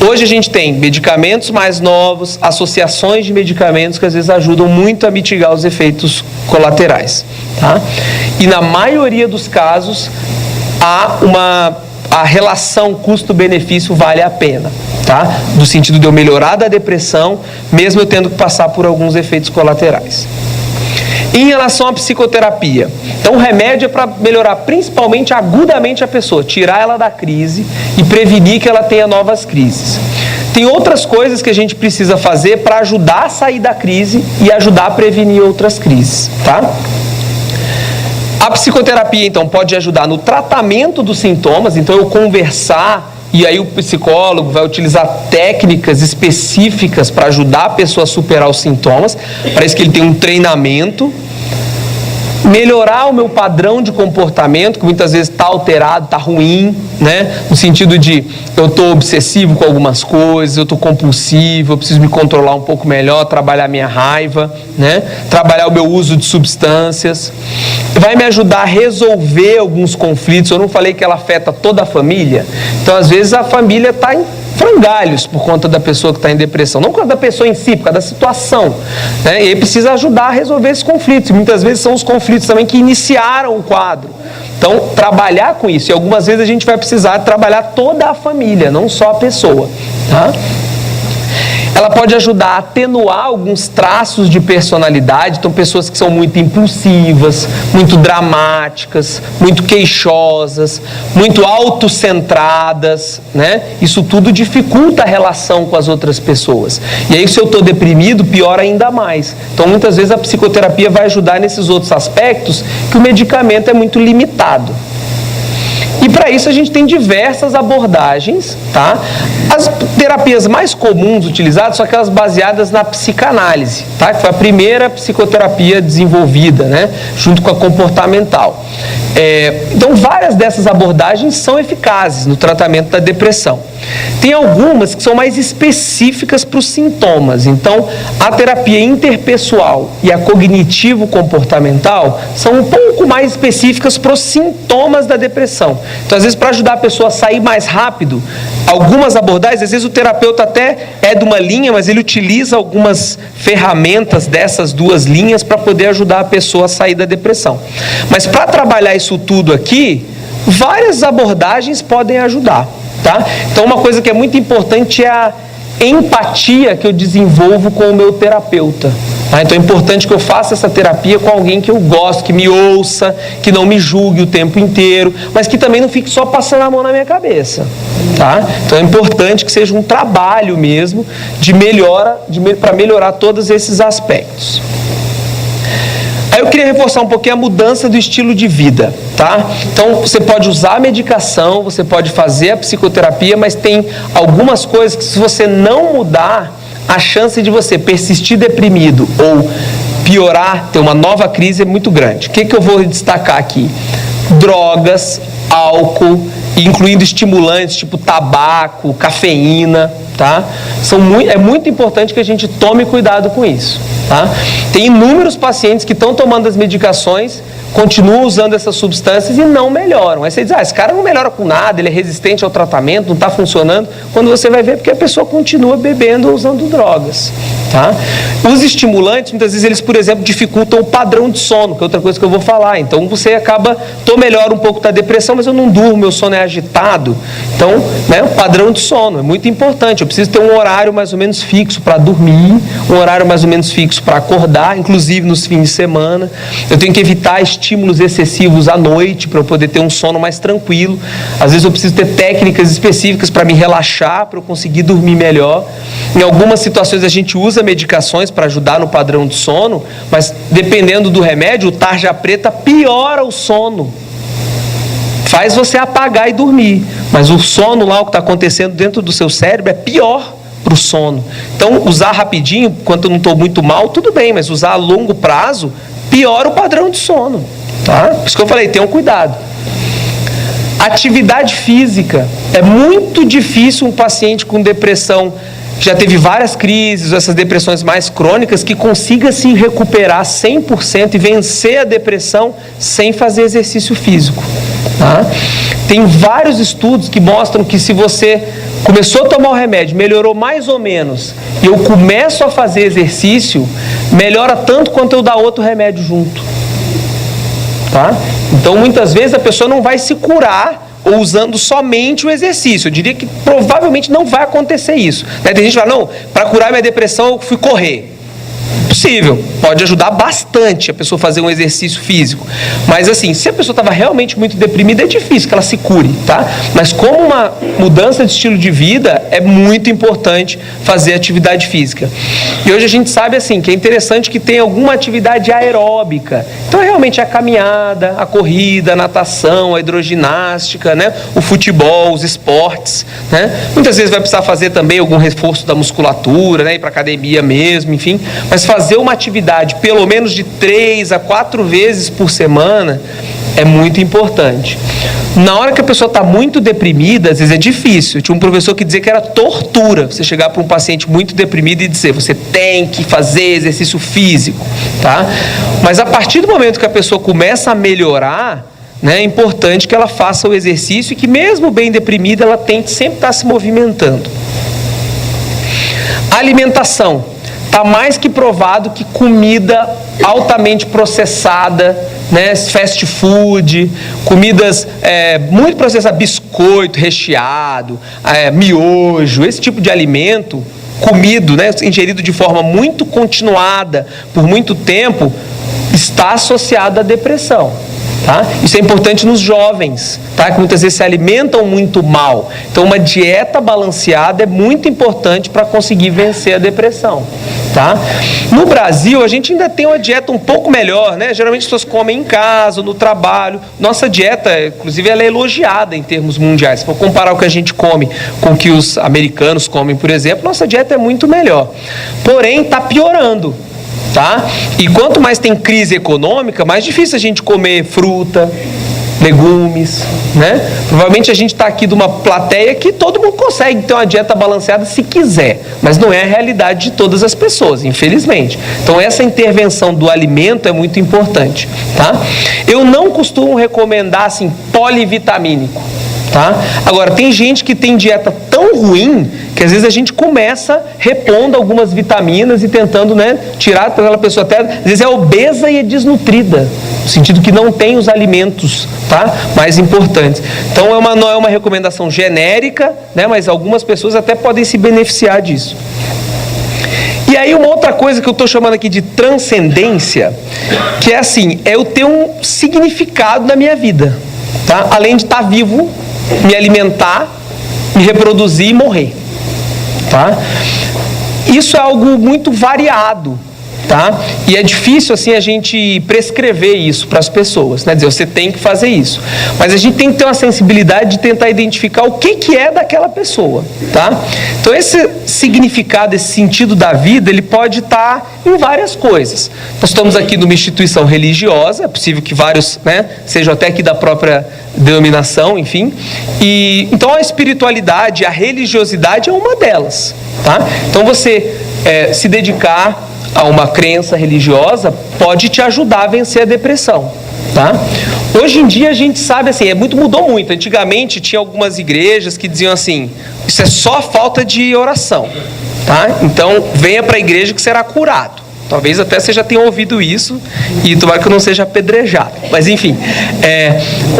Hoje a gente tem medicamentos mais novos, associações de medicamentos que às vezes ajudam muito a mitigar os efeitos colaterais, tá? E na maioria dos casos a relação custo-benefício vale a pena, tá? No sentido de eu melhorar da depressão, mesmo eu tendo que passar por alguns efeitos colaterais. Em relação à psicoterapia, então o remédio é para melhorar principalmente agudamente a pessoa, tirar ela da crise e prevenir que ela tenha novas crises. Tem outras coisas que a gente precisa fazer para ajudar a sair da crise e ajudar a prevenir outras crises, tá? A psicoterapia, então, pode ajudar no tratamento dos sintomas, então eu conversar, e aí o psicólogo vai utilizar técnicas específicas para ajudar a pessoa a superar os sintomas, para isso que ele tem um treinamento. Melhorar o meu padrão de comportamento, que muitas vezes está alterado, está ruim, né? No sentido de eu estou obsessivo com algumas coisas, eu estou compulsivo, eu preciso me controlar um pouco melhor, trabalhar minha raiva, né? Trabalhar o meu uso de substâncias. Vai me ajudar a resolver alguns conflitos. Eu não falei que ela afeta toda a família? Então, às vezes, a família está em frangalhos por conta da pessoa que está em depressão, não por causa da pessoa em si, por causa da situação, né? E aí precisa ajudar a resolver esses conflitos, e muitas vezes são os conflitos também que iniciaram o quadro. Então, trabalhar com isso, e algumas vezes a gente vai precisar trabalhar toda a família, não só a pessoa, tá? Ela pode ajudar a atenuar alguns traços de personalidade. Então, pessoas que são muito impulsivas, muito dramáticas, muito queixosas, muito autocentradas, né? Isso tudo dificulta a relação com as outras pessoas. E aí, se eu estou deprimido, piora ainda mais. Então, muitas vezes a psicoterapia vai ajudar nesses outros aspectos que o medicamento é muito limitado. E para isso a gente tem diversas abordagens, tá? As terapias mais comuns utilizadas são aquelas baseadas na psicanálise, tá? Que foi a primeira psicoterapia desenvolvida, né? Junto com a comportamental. Então, várias dessas abordagens são eficazes no tratamento da depressão. Tem algumas que são mais específicas para os sintomas. Então, a terapia interpessoal e a cognitivo-comportamental são um pouco mais específicas para os sintomas da depressão. Então, às vezes, para ajudar a pessoa a sair mais rápido, algumas abordagens, às vezes o terapeuta até é de uma linha, mas ele utiliza algumas ferramentas dessas duas linhas para poder ajudar a pessoa a sair da depressão. Mas para trabalhar isso tudo aqui, várias abordagens podem ajudar. Tá? Então, uma coisa que é muito importante é a empatia que eu desenvolvo com o meu terapeuta. Tá? Então, é importante que eu faça essa terapia com alguém que eu gosto, que me ouça, que não me julgue o tempo inteiro, mas que também não fique só passando a mão na minha cabeça. Tá? Então, é importante que seja um trabalho mesmo para melhorar todos esses aspectos. Aí eu queria reforçar um pouquinho a mudança do estilo de vida, tá? Então, você pode usar a medicação, você pode fazer a psicoterapia, mas tem algumas coisas que, se você não mudar, a chance de você persistir deprimido ou piorar, ter uma nova crise é muito grande. O que eu vou destacar aqui? Drogas, álcool, incluindo estimulantes tipo tabaco, cafeína, tá? É muito importante que a gente tome cuidado com isso, tá? Tem inúmeros pacientes que estão tomando as medicações, continuam usando essas substâncias e não melhoram. Aí você diz, esse cara não melhora com nada, ele é resistente ao tratamento, não está funcionando. Quando você vai ver, porque a pessoa continua bebendo ou usando drogas, tá? Os estimulantes, muitas vezes, eles, por exemplo, dificultam o padrão de sono, que é outra coisa que eu vou falar. Então, você acaba, melhora um pouco da depressão, mas eu não durmo, meu sono é agitado. Então, né, o padrão de sono é muito importante. Eu preciso ter um horário mais ou menos fixo para dormir, um horário mais ou menos fixo para acordar, inclusive nos fins de semana. Eu tenho que evitar estímulos excessivos à noite para eu poder ter um sono mais tranquilo. Às vezes eu preciso ter técnicas específicas para me relaxar, para eu conseguir dormir melhor. Em algumas situações a gente usa medicações para ajudar no padrão de sono, mas dependendo do remédio, o tarja preta piora o sono. Faz você apagar e dormir, mas o sono lá, o que está acontecendo dentro do seu cérebro é pior para o sono. Então, usar rapidinho, quando eu não estou muito mal, tudo bem, mas usar a longo prazo piora o padrão de sono, tá? Por isso que eu falei, tenham cuidado. Atividade física. É muito difícil um paciente com depressão, já teve várias crises, essas depressões mais crônicas, que consiga se recuperar 100% e vencer a depressão sem fazer exercício físico, tá? Tem vários estudos que mostram que, se você começou a tomar o remédio, melhorou mais ou menos, e eu começo a fazer exercício, melhora tanto quanto eu dar outro remédio junto, tá? Então, muitas vezes a pessoa não vai se curar ou usando somente o exercício. Eu diria que provavelmente não vai acontecer isso, né? Tem gente que fala, não, para curar minha depressão eu fui correr. Possível, pode ajudar bastante a pessoa fazer um exercício físico, mas assim, se a pessoa estava realmente muito deprimida, é difícil que ela se cure, tá? Mas como uma mudança de estilo de vida, é muito importante fazer atividade física. E hoje a gente sabe assim, que é interessante que tenha alguma atividade aeróbica. Então realmente a caminhada, a corrida, a natação, a hidroginástica, né? O futebol, os esportes, né? Muitas vezes vai precisar fazer também algum reforço da musculatura, né? Ir para academia mesmo, enfim, mas fazer uma atividade pelo menos de 3 a 4 vezes por semana é muito importante. Na hora que a pessoa está muito deprimida, às vezes é difícil. Eu tinha um professor que dizia que era tortura você chegar para um paciente muito deprimido e dizer, você tem que fazer exercício físico, tá? Mas a partir do momento que a pessoa começa a melhorar, né, é importante que ela faça o exercício e que, mesmo bem deprimida, ela tente sempre estar se movimentando. Alimentação. Está mais que provado que comida altamente processada, né, fast food, comidas muito processadas, biscoito recheado, miojo, esse tipo de alimento comido, né, ingerido de forma muito continuada, por muito tempo, está associado à depressão. Tá? Isso é importante nos jovens, tá? Que muitas vezes se alimentam muito mal. Então, uma dieta balanceada é muito importante para conseguir vencer a depressão. Tá? No Brasil, a gente ainda tem uma dieta um pouco melhor, né? Geralmente as pessoas comem em casa, no trabalho. Nossa dieta, inclusive, ela é elogiada em termos mundiais. Se for comparar o que a gente come com o que os americanos comem, por exemplo, nossa dieta é muito melhor. Porém, está piorando. Tá? E quanto mais tem crise econômica, mais difícil a gente comer fruta, legumes, né? Provavelmente a gente está aqui de uma plateia que todo mundo consegue ter uma dieta balanceada se quiser, mas não é a realidade de todas as pessoas, infelizmente. Então essa intervenção do alimento é muito importante, tá? Eu não costumo recomendar assim polivitamínico. Tá? Agora, tem gente que tem dieta tão ruim que às vezes a gente começa repondo algumas vitaminas e tentando, né, tirar para aquela pessoa até, às vezes é obesa e é desnutrida, no sentido que não tem os alimentos, tá, mais importantes. Então não é uma recomendação genérica, né, mas algumas pessoas até podem se beneficiar disso. E aí uma outra coisa que eu estou chamando aqui de transcendência, que é assim, é eu ter um significado na minha vida, tá? Além de estar vivo, me alimentar, me reproduzir e morrer, tá? Isso é algo muito variado, tá? E é difícil assim a gente prescrever isso para as pessoas, né? Dizer, você tem que fazer isso. Mas a gente tem que ter uma sensibilidade de tentar identificar o que é daquela pessoa, tá? Então esse significado, esse sentido da vida, ele pode estar em várias coisas. Nós estamos aqui numa instituição religiosa, é possível que vários, né, sejam até aqui da própria denominação, enfim. E então a espiritualidade, a religiosidade é uma delas, tá? Então você se dedicar a uma crença religiosa pode te ajudar a vencer a depressão, tá? Hoje em dia a gente sabe assim, mudou muito. Antigamente tinha algumas igrejas que diziam assim, isso é só falta de oração, tá? Então venha para a igreja que será curado. Talvez até você já tenha ouvido isso e tomara que eu não seja apedrejado. Mas enfim,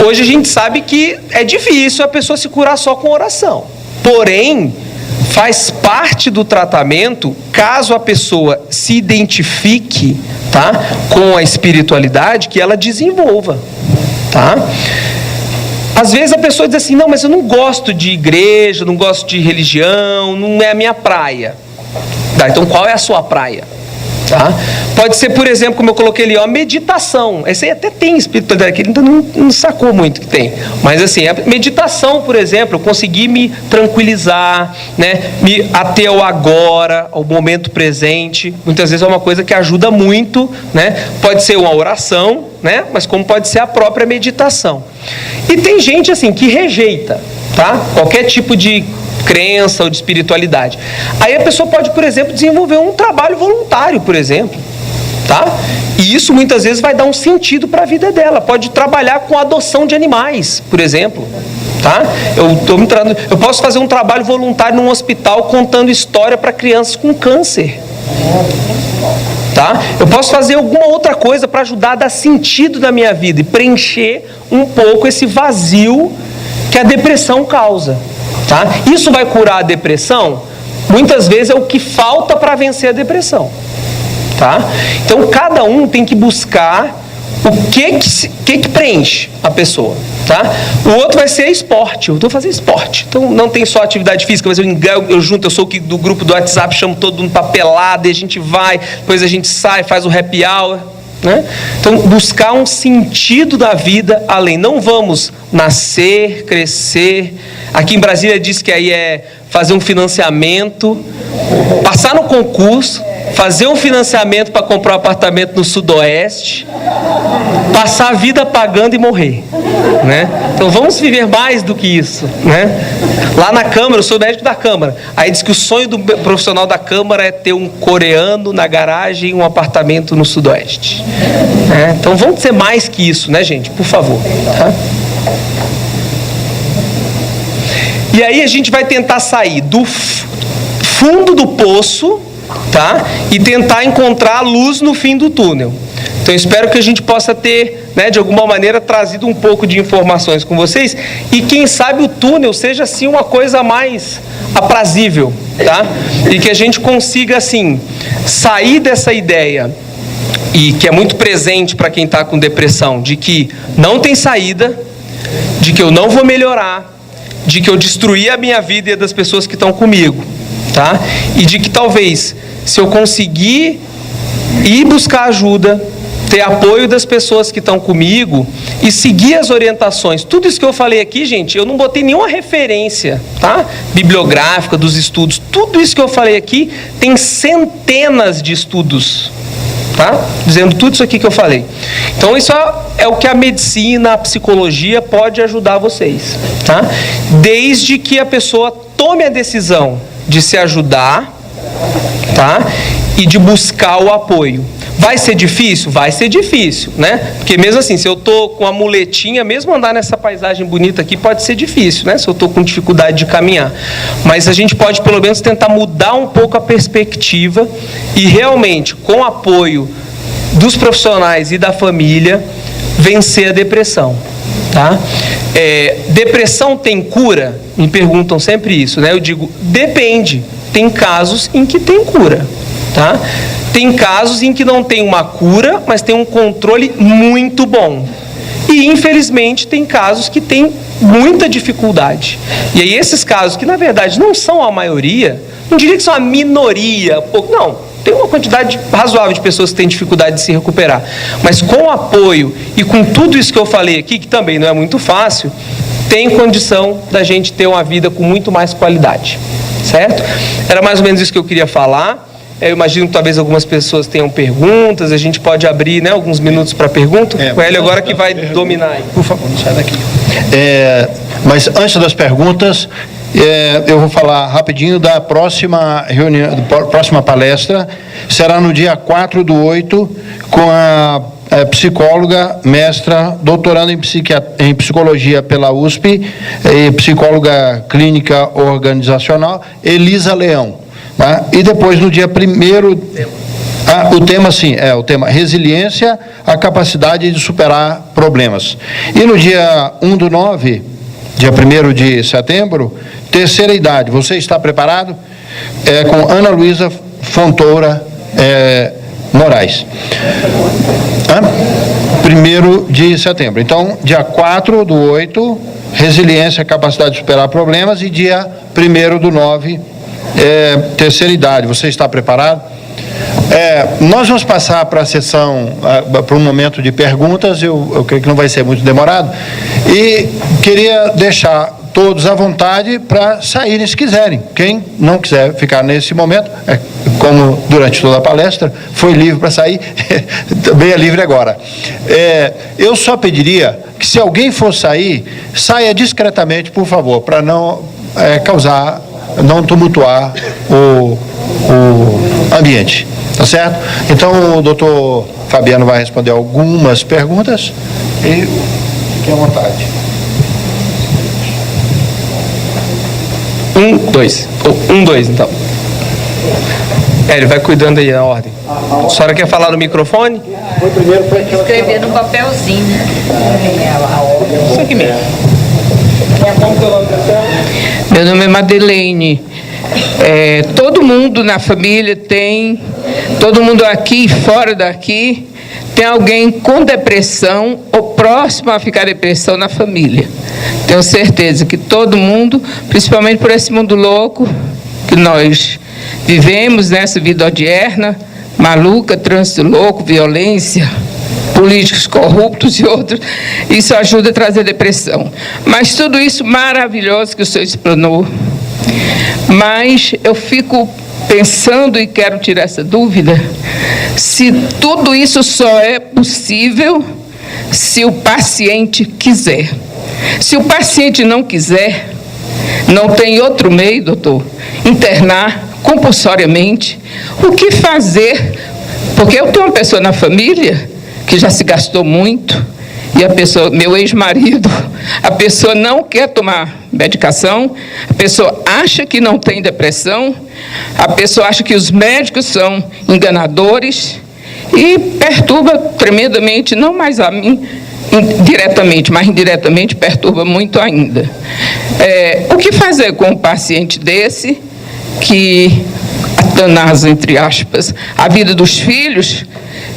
hoje a gente sabe que é difícil a pessoa se curar só com oração. Porém, faz parte do tratamento, caso a pessoa se identifique, tá, com a espiritualidade, que ela desenvolva, tá? Às vezes a pessoa diz assim, não, mas eu não gosto de igreja, não gosto de religião, não é a minha praia. Tá, então qual é a sua praia? Tá? Pode ser, por exemplo, como eu coloquei ali, ó, meditação. Esse aí até tem espiritualidade aqui, ele não sacou muito que tem. Mas assim, a meditação, por exemplo, eu consegui me tranquilizar, né, me ater ao agora, ao momento presente. Muitas vezes é uma coisa que ajuda muito, né? Pode ser uma oração, né? Mas como pode ser a própria meditação. E tem gente assim que rejeita, tá? Qualquer tipo de crença ou de espiritualidade. Aí a pessoa pode, por exemplo, desenvolver um trabalho voluntário, por exemplo, tá? E isso muitas vezes vai dar um sentido para a vida dela. Pode trabalhar com adoção de animais, por exemplo, tá? Eu posso fazer um trabalho voluntário num hospital contando história para crianças com câncer, tá? Eu posso fazer alguma outra coisa para ajudar a dar sentido na minha vida e preencher um pouco esse vazio que a depressão causa. Tá? Isso vai curar a depressão? Muitas vezes é o que falta para vencer a depressão, tá? Então cada um tem que buscar o que preenche a pessoa, tá? O outro vai ser esporte. Eu estou fazendo esporte, então não tem só atividade física, mas eu junto, eu sou do grupo do WhatsApp, chamo todo mundo para pelada, e a gente vai, depois a gente sai, faz o happy hour, né? Então buscar um sentido da vida além. Não vamos nascer, crescer. Aqui em Brasília diz que aí é fazer um financiamento, passar no concurso, fazer um financiamento para comprar um apartamento no Sudoeste, passar a vida pagando e morrer, né? Então vamos viver mais do que isso, né? Lá na Câmara, eu sou médico da Câmara, aí diz que o sonho do profissional da Câmara é ter um coreano na garagem e um apartamento no Sudoeste, né? Então vamos ser mais que isso, né, gente? Por favor, tá? E aí a gente vai tentar sair do fundo do poço, tá? E tentar encontrar a luz no fim do túnel. Então eu espero que a gente possa ter, né, de alguma maneira, trazido um pouco de informações com vocês. E quem sabe o túnel seja assim uma coisa mais aprazível, tá? E que a gente consiga, assim, sair dessa ideia, e que é muito presente para quem está com depressão, de que não tem saída, de que eu não vou melhorar, de que eu destruí a minha vida e a das pessoas que estão comigo, tá? E de que talvez, se eu conseguir ir buscar ajuda, ter apoio das pessoas que estão comigo e seguir as orientações. Tudo isso que eu falei aqui, gente, eu não botei nenhuma referência, tá? Bibliográfica dos estudos. Tudo isso que eu falei aqui tem centenas de estudos, tá? Dizendo tudo isso aqui que eu falei. Então isso é o que a medicina, a psicologia pode ajudar vocês, tá? Desde que a pessoa tome a decisão de se ajudar, tá? E de buscar o apoio. Vai ser difícil? Vai ser difícil, né? Porque mesmo assim, se eu tô com a muletinha, mesmo andar nessa paisagem bonita aqui, pode ser difícil, né? Se eu tô com dificuldade de caminhar. Mas a gente pode, pelo menos, tentar mudar um pouco a perspectiva e realmente, com o apoio dos profissionais e da família, vencer a depressão, tá? Depressão tem cura? Me perguntam sempre isso, né? Eu digo, depende. Tem casos em que tem cura, tá? Tem casos em que não tem uma cura, mas tem um controle muito bom. E, infelizmente, tem casos que tem muita dificuldade. E aí, esses casos, que na verdade não são a maioria, não diria que são a minoria, não, tem uma quantidade razoável de pessoas que têm dificuldade de se recuperar. Mas com o apoio e com tudo isso que eu falei aqui, que também não é muito fácil, tem condição da gente ter uma vida com muito mais qualidade. Certo? Era mais ou menos isso que eu queria falar. Eu imagino que talvez algumas pessoas tenham perguntas, a gente pode abrir, né, alguns minutos para pergunta. O Hélio agora que vai dominar aí. Por favor, não sai daqui. Mas antes das perguntas, eu vou falar rapidinho da próxima reunião, próxima palestra. Será no dia 4/8, com a psicóloga, mestra, doutoranda em psicologia pela USP, e psicóloga clínica organizacional, Elisa Leão. Tá? E depois, no dia 1º, o tema, sim, o tema resiliência, a capacidade de superar problemas. E no dia 1/9, dia 1º de setembro, terceira idade. Você está preparado? Com Ana Luísa Fontoura Moraes. 1º de setembro. Então, dia 4/8, resiliência, capacidade de superar problemas, e dia 1º/9, terceira idade. Você está preparado? Nós vamos passar para a sessão, para um momento de perguntas. Eu creio que não vai ser muito demorado. E queria deixar todos à vontade para saírem se quiserem. Quem não quiser ficar nesse momento, como durante toda a palestra, foi livre para sair, também é livre agora. Eu só pediria que, se alguém for sair, saia discretamente, por favor, para não não tumultuar o ambiente. Tá certo? Então, o doutor Fabiano vai responder algumas perguntas e fique à vontade. 1, 2. 1, 2, então. Ele vai cuidando aí na ordem. A senhora quer falar no microfone? Escrever no papelzinho, né? Isso aqui mesmo. Meu nome é Madeleine. Todo mundo na família tem, todo mundo aqui e fora daqui, tem alguém com depressão ou próximo a ficar depressão na família. Tenho certeza que todo mundo, principalmente por esse mundo louco que nós vivemos, nessa vida odierna, maluca, trânsito louco, violência, políticos corruptos e outros, isso ajuda a trazer depressão. Mas tudo isso maravilhoso que o senhor explanou. Mas eu fico pensando e quero tirar essa dúvida, se tudo isso só é possível se o paciente quiser. Se o paciente não quiser, não tem outro meio, doutor, internar compulsoriamente, o que fazer? Porque eu tenho uma pessoa na família que já se gastou muito, e a pessoa, meu ex-marido, a pessoa não quer tomar medicação, a pessoa acha que não tem depressão, a pessoa acha que os médicos são enganadores e perturba tremendamente, não mais a mim, diretamente, mas indiretamente perturba muito ainda. O que fazer com um paciente desse que atanasa, entre aspas, a vida dos filhos,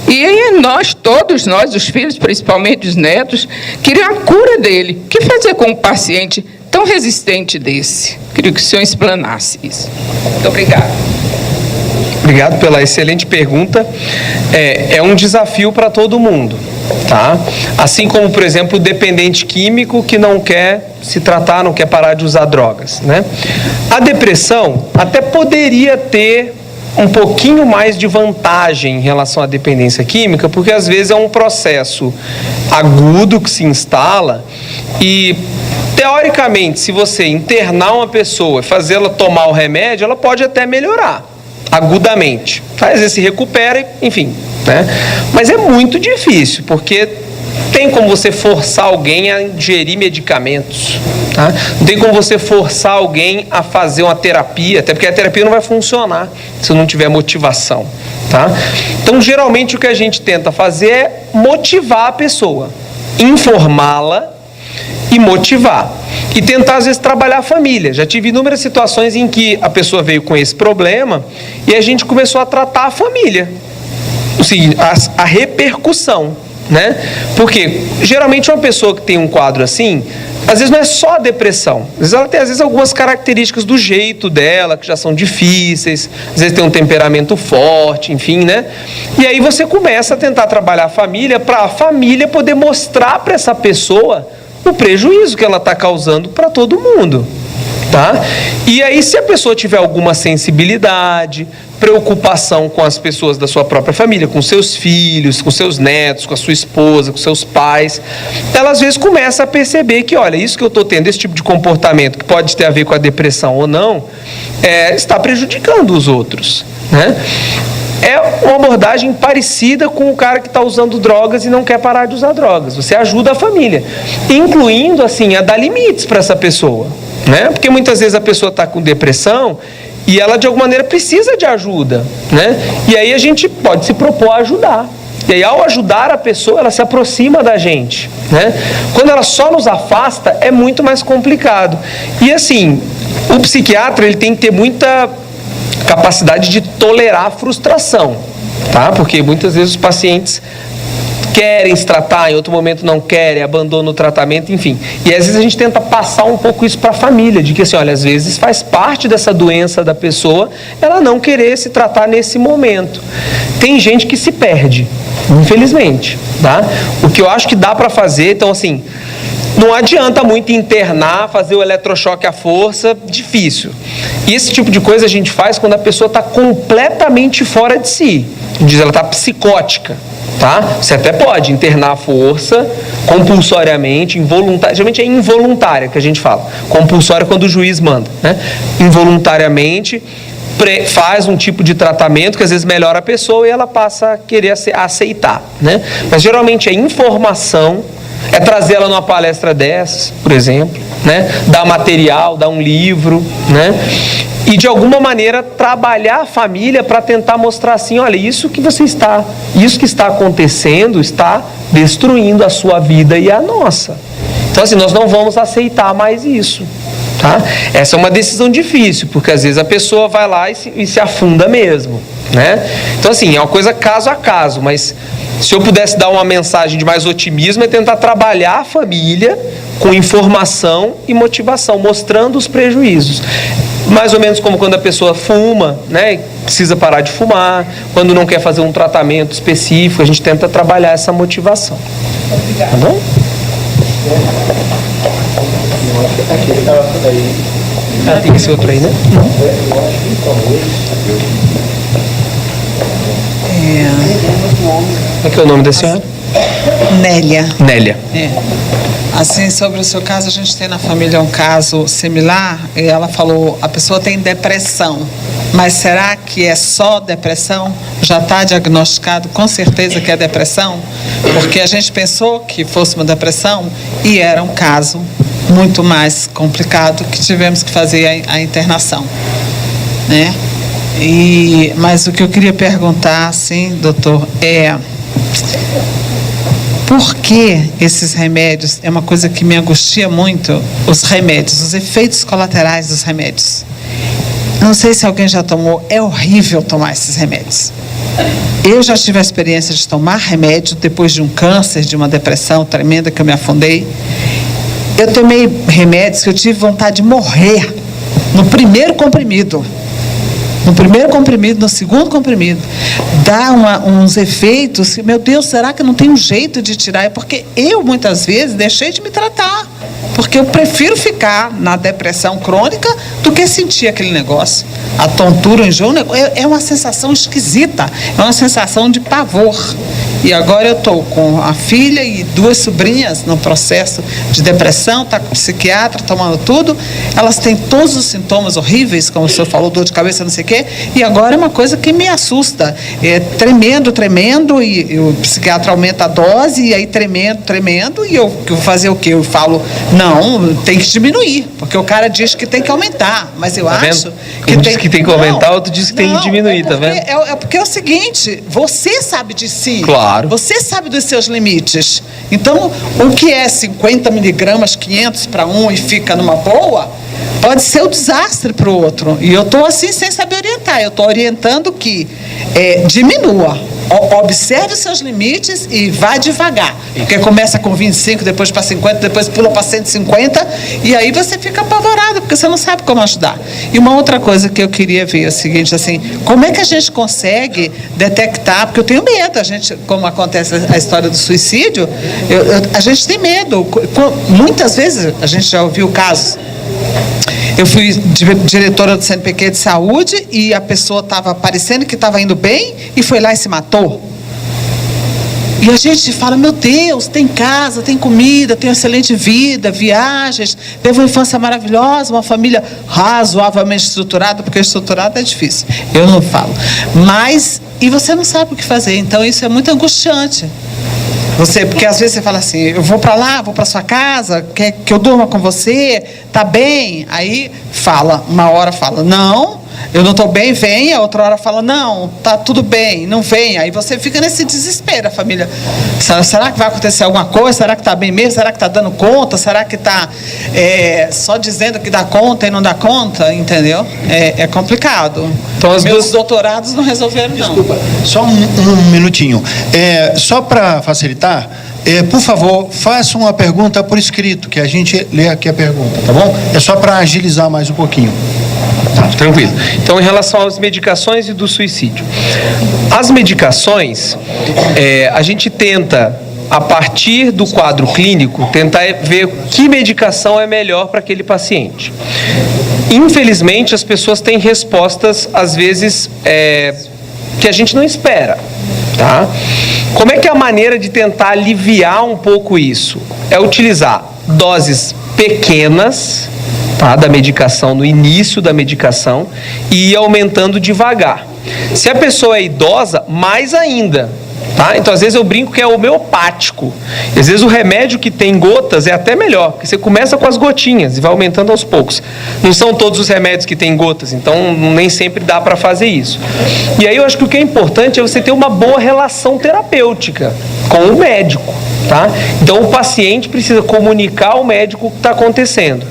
e nós, todos nós, os filhos, principalmente os netos, queriam a cura dele? O que fazer com um paciente tão resistente desse? Queria que o senhor explanasse isso. Muito obrigada. Obrigado pela excelente pergunta. É um desafio para todo mundo, tá? Assim como, por exemplo, o dependente químico que não quer se tratar, não quer parar de usar drogas, né? A depressão até poderia ter um pouquinho mais de vantagem em relação à dependência química, porque às vezes é um processo agudo que se instala e, teoricamente, se você internar uma pessoa e fazê-la tomar o remédio, ela pode até melhorar agudamente, tá? Às vezes se recupera, enfim, né? Mas é muito difícil, porque tem como você forçar alguém a ingerir medicamentos, tá? Não tem como você forçar alguém a fazer uma terapia, até porque a terapia não vai funcionar se não tiver motivação, tá? Então, geralmente, o que a gente tenta fazer é motivar a pessoa, informá-la e motivar. E tentar, às vezes, trabalhar a família. Já tive inúmeras situações em que a pessoa veio com esse problema e a gente começou a tratar a família. O seguinte, a repercussão, né? Porque, geralmente, uma pessoa que tem um quadro assim, às vezes não é só a depressão. Às vezes ela tem, algumas características do jeito dela, que já são difíceis. Às vezes tem um temperamento forte, enfim, né? E aí você começa a tentar trabalhar a família para a família poder mostrar para essa pessoa o prejuízo que ela está causando para todo mundo, tá? E aí, se a pessoa tiver alguma sensibilidade, preocupação com as pessoas da sua própria família, com seus filhos, com seus netos, com a sua esposa, com seus pais, ela às vezes começa a perceber que, olha, isso que eu estou tendo, esse tipo de comportamento, que pode ter a ver com a depressão ou não, está prejudicando os outros, né? É uma abordagem parecida com o cara que está usando drogas e não quer parar de usar drogas. Você ajuda a família, incluindo, assim, a dar limites para essa pessoa, né? Porque muitas vezes a pessoa está com depressão e ela, de alguma maneira, precisa de ajuda, né? E aí a gente pode se propor a ajudar. E aí, ao ajudar a pessoa, ela se aproxima da gente, né? Quando ela só nos afasta, é muito mais complicado. E, assim, o psiquiatra, ele tem que ter muita capacidade de tolerar a frustração, tá? Porque muitas vezes os pacientes querem se tratar, em outro momento não querem, abandonam o tratamento, enfim. E às vezes a gente tenta passar um pouco isso para a família, de que assim, olha, às vezes faz parte dessa doença da pessoa ela não querer se tratar nesse momento. Tem gente que se perde, infelizmente, tá? O que eu acho que dá para fazer, então assim, não adianta muito internar, fazer o eletrochoque à força, difícil. E esse tipo de coisa a gente faz quando a pessoa está completamente fora de si. Diz, ela está psicótica, tá? Você até pode internar à força, compulsoriamente, involuntária. Geralmente é involuntária que a gente fala. Compulsória quando o juiz manda, né? Involuntariamente, faz um tipo de tratamento que às vezes melhora a pessoa e ela passa a querer aceitar, né? Mas geralmente é informação. É trazer ela numa palestra dessas, por exemplo, né? Dar material, dar um livro, né? E de alguma maneira trabalhar a família para tentar mostrar assim, olha, isso que está acontecendo está destruindo a sua vida e a nossa. Então assim, nós não vamos aceitar mais isso, tá? Essa é uma decisão difícil, porque às vezes a pessoa vai lá e se afunda mesmo, né? Então assim, é uma coisa caso a caso, mas se eu pudesse dar uma mensagem de mais otimismo, é tentar trabalhar a família com informação e motivação, mostrando os prejuízos. Mais ou menos como quando a pessoa fuma, né? Precisa parar de fumar, quando não quer fazer um tratamento específico, a gente tenta trabalhar essa motivação. Tá bom? Tem esse outro aí, né? Qual que é o nome da senhora? Nélia. Nélia. Assim, sobre o seu caso, a gente tem na família um caso similar, e ela falou, a pessoa tem depressão, mas será que é só depressão? Já está diagnosticado com certeza que é depressão? Porque a gente pensou que fosse uma depressão e era um caso muito mais complicado que tivemos que fazer a internação, né? Mas o que eu queria perguntar, assim, doutor, Por que esses remédios? É uma coisa que me angustia muito, os remédios, os efeitos colaterais dos remédios. Não sei se alguém já tomou, é horrível tomar esses remédios. Eu já tive a experiência de tomar remédio depois de um câncer, de uma depressão tremenda que eu me afundei. Eu tomei remédios que eu tive vontade de morrer no primeiro comprimido. No primeiro comprimido, no segundo comprimido. Dá uns efeitos que, meu Deus, será que não tem um jeito de tirar? É porque eu, muitas vezes, deixei de me tratar. Porque eu prefiro ficar na depressão crônica do que sentir aquele negócio. A tontura, o enjoo, é uma sensação esquisita. É uma sensação de pavor. E agora eu estou com a filha e 2 sobrinhas no processo de depressão, está com o psiquiatra, tomando tudo. Elas têm todos os sintomas horríveis, como o senhor falou, dor de cabeça, não sei o quê. E agora é uma coisa que me assusta. É tremendo, e o psiquiatra aumenta a dose, e aí tremendo, e eu vou fazer o quê? Eu falo, não, tem que diminuir, porque o cara diz que tem que aumentar, mas eu acho que um diz que tem que aumentar, outro diz que tem que diminuir, tá vendo? É porque é o seguinte, você sabe de si. Claro. Você sabe dos seus limites. Então, o que é 50 miligramas, 500 para um e fica numa boa, pode ser um desastre para o outro. E eu estou assim sem saber orientar. Eu estou orientando que diminua. Observe os seus limites e vá devagar. Porque começa com 25, depois para 50, depois pula para 150, e aí você fica apavorado, porque você não sabe como ajudar. E uma outra coisa que eu queria ver é o seguinte, assim, como é que a gente consegue detectar, porque eu tenho medo, como acontece a história do suicídio, a gente tem medo. Muitas vezes a gente já ouviu casos. Eu fui diretora do CNPq de saúde e a pessoa estava parecendo que estava indo bem e foi lá e se matou. E a gente fala, meu Deus, tem casa, tem comida, tem uma excelente vida, viagens, teve uma infância maravilhosa, uma família razoavelmente estruturada, porque estruturada é difícil, eu não falo. Mas, e você não sabe o que fazer, então isso é muito angustiante. Porque às vezes você fala assim, eu vou para lá, vou para sua casa, quer que eu durma com você, tá bem? Aí uma hora fala, não, eu não estou bem, vem. A outra hora fala, não, tá tudo bem, não vem. Aí você fica nesse desespero, a família. Será que vai acontecer alguma coisa? Será que está bem mesmo? Será que está dando conta? Será que está só dizendo que dá conta e não dá conta? Entendeu? É complicado. Então, meus doutorados não resolveram, não. Desculpa, só um minutinho. Só para facilitar, por favor, faça uma pergunta por escrito, que a gente lê aqui a pergunta, tá bom? É só para agilizar mais um pouquinho. Tá, tranquilo. Então, em relação às medicações e do suicídio. As medicações, a gente tenta, a partir do quadro clínico, tentar ver que medicação é melhor para aquele paciente. Infelizmente, as pessoas têm respostas, às vezes, que a gente não espera. Tá? Como é que é a maneira de tentar aliviar um pouco isso? É utilizar doses pequenas, tá, da medicação, no início da medicação, e ir aumentando devagar. Se a pessoa é idosa, mais ainda. Tá? Então, às vezes eu brinco que é homeopático. Às vezes o remédio que tem gotas é até melhor, porque você começa com as gotinhas e vai aumentando aos poucos. Não são todos os remédios que têm gotas, então nem sempre dá para fazer isso. E aí eu acho que o que é importante é você ter uma boa relação terapêutica com o médico. Tá? Então o paciente precisa comunicar ao médico o que está acontecendo.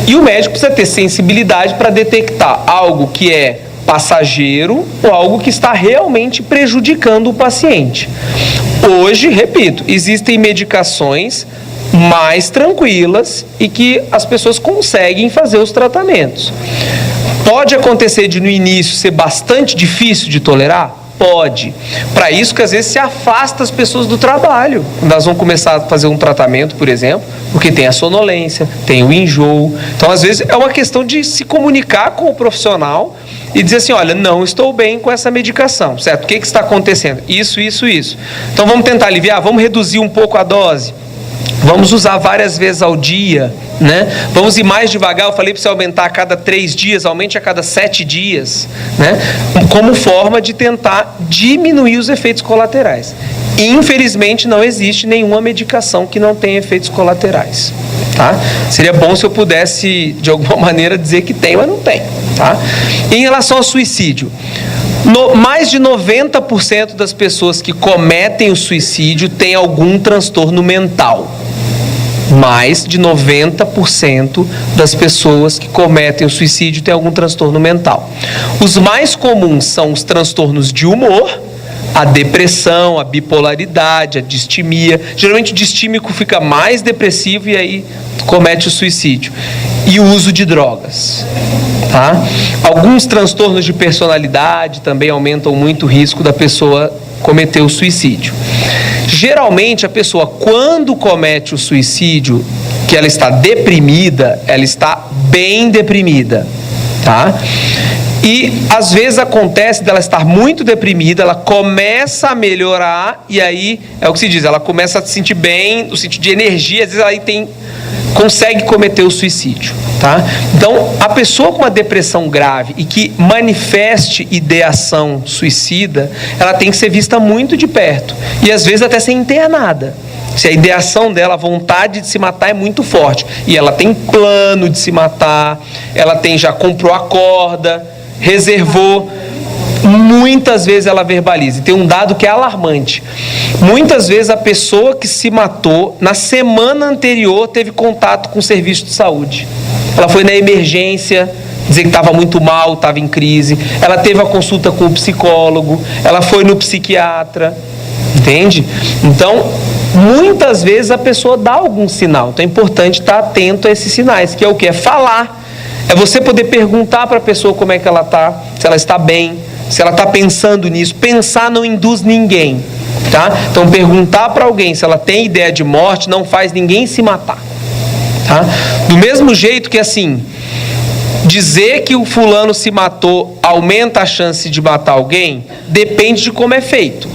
E o médico precisa ter sensibilidade para detectar algo que é passageiro ou algo que está realmente prejudicando o paciente. Hoje, repito, existem medicações mais tranquilas e que as pessoas conseguem fazer os tratamentos. Pode acontecer de no início ser bastante difícil de tolerar? Pode. Para isso que às vezes se afasta as pessoas do trabalho. Nós vamos começar a fazer um tratamento, por exemplo, porque tem a sonolência, tem o enjoo. Então, às vezes, é uma questão de se comunicar com o profissional e dizer assim, olha, não estou bem com essa medicação, certo? O que está acontecendo? Isso. Então, vamos tentar aliviar, vamos reduzir um pouco a dose. Vamos usar várias vezes ao dia, né? Vamos ir mais devagar. Eu falei para você aumentar a cada 3 dias, aumente a cada 7 dias, né? Como forma de tentar diminuir os efeitos colaterais. Infelizmente, não existe nenhuma medicação que não tenha efeitos colaterais, tá? Seria bom se eu pudesse, de alguma maneira, dizer que tem, mas não tem, tá? Em relação ao suicídio, Mais de 90% das pessoas que cometem o suicídio têm algum transtorno mental. Mais de 90% das pessoas que cometem o suicídio têm algum transtorno mental. Os mais comuns são os transtornos de humor, a depressão, a bipolaridade, a distimia. Geralmente o distímico fica mais depressivo e aí comete o suicídio. E o uso de drogas. Tá? Alguns transtornos de personalidade também aumentam muito o risco da pessoa cometer o suicídio. Geralmente a pessoa, quando comete o suicídio, que ela está deprimida, ela está bem deprimida, tá? E às vezes acontece dela estar muito deprimida, ela começa a melhorar e aí, é o que se diz, ela começa a se sentir bem, no sentido de energia, às vezes ela consegue cometer o suicídio, tá? Então, a pessoa com uma depressão grave e que manifeste ideação suicida, ela tem que ser vista muito de perto e às vezes até ser internada. Se a ideação dela, a vontade de se matar é muito forte e ela tem plano de se matar, ela já comprou a corda, reservou, muitas vezes ela verbaliza. E tem um dado que é alarmante. Muitas vezes a pessoa que se matou, na semana anterior, teve contato com o serviço de saúde. Ela foi na emergência, dizer que estava muito mal, estava em crise. Ela teve a consulta com o psicólogo, ela foi no psiquiatra, entende? Então, muitas vezes a pessoa dá algum sinal. Então é importante estar atento a esses sinais, que é o quê? É falar. É você poder perguntar para a pessoa como é que ela está, se ela está bem, se ela está pensando nisso. Pensar não induz ninguém, tá? Então perguntar para alguém se ela tem ideia de morte não faz ninguém se matar, tá? Do mesmo jeito que assim, dizer que o fulano se matou aumenta a chance de matar alguém, depende de como é feito,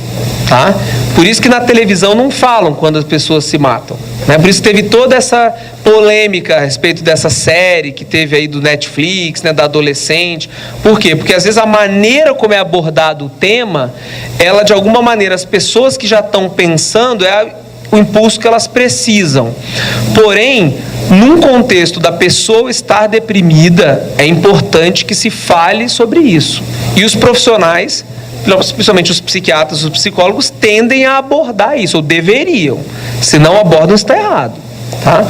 tá? Por isso que na televisão não falam quando as pessoas se matam, né? Por isso que teve toda essa polêmica a respeito dessa série que teve aí do Netflix, né, da adolescente. Por quê? Porque às vezes a maneira como é abordado o tema, ela de alguma maneira, as pessoas que já estão pensando, o impulso que elas precisam. Porém, num contexto da pessoa estar deprimida, é importante que se fale sobre isso. E os profissionais, principalmente os psiquiatras, os psicólogos, tendem a abordar isso, ou deveriam. Se não abordam, está errado, tá?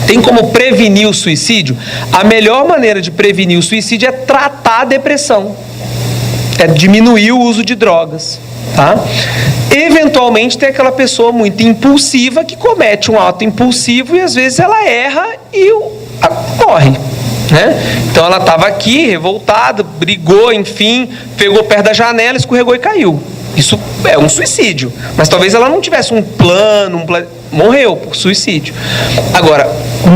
Tem como prevenir o suicídio? A melhor maneira de prevenir o suicídio é tratar a depressão, é diminuir o uso de drogas, tá? Eventualmente tem aquela pessoa muito impulsiva que comete um ato impulsivo e às vezes ela erra e morre, né? Então ela estava aqui revoltada, brigou, enfim, pegou perto da janela, escorregou e caiu. Isso é um suicídio, mas talvez ela não tivesse um plano, morreu por suicídio. Agora,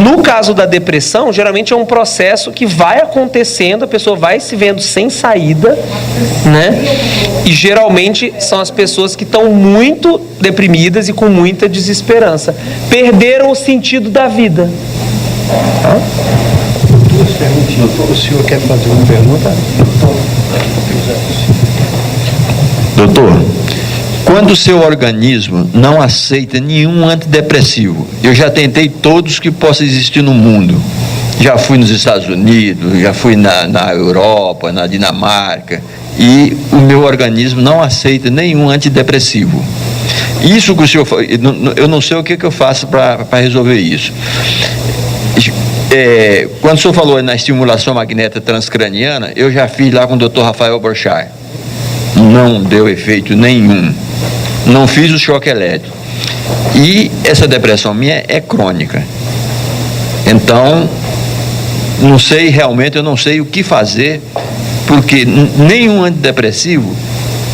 no caso da depressão, geralmente é um processo que vai acontecendo, a pessoa vai se vendo sem saída, né? E geralmente são as pessoas que estão muito deprimidas e com muita desesperança. Perderam o sentido da vida. Tá? Duas perguntinhas. O senhor quer fazer uma pergunta? Doutor, quando o seu organismo não aceita nenhum antidepressivo, eu já tentei todos que possam existir no mundo. Já fui nos Estados Unidos, já fui na Europa, na Dinamarca, e o meu organismo não aceita nenhum antidepressivo. Isso que o senhor, eu não sei o que eu faço para resolver isso. Quando o senhor falou na estimulação magnética transcraniana, eu já fiz lá com o Dr. Rafael Borchardt. Não deu efeito nenhum. Não fiz o choque elétrico. E essa depressão minha é crônica. Então, eu não sei o que fazer, porque nenhum antidepressivo